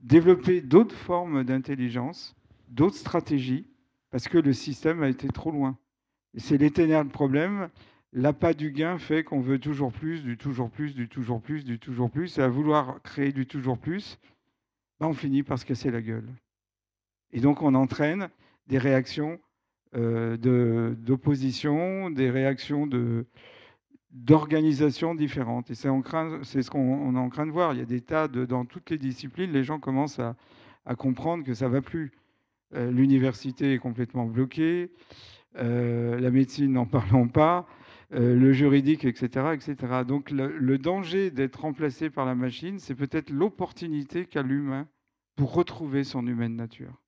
développer d'autres formes d'intelligence, d'autres stratégies, parce que le système a été trop loin. Et c'est l'éternel problème. L'appât du gain fait qu'on veut toujours plus, du toujours plus, du toujours plus, du toujours plus. Et à vouloir créer du toujours plus, on finit par se casser la gueule. Et donc, on entraîne des réactions d'opposition, des réactions d'organisation différentes. Et c'est ce qu'on est en train de voir. Il y a des tas dans toutes les disciplines, les gens commencent à comprendre que ça ne va plus. L'université est complètement bloquée, la médecine, n'en parlons pas. le juridique, etc., etc. Donc le danger d'être remplacé par la machine, c'est peut-être l'opportunité qu'a l'humain pour retrouver son humaine nature.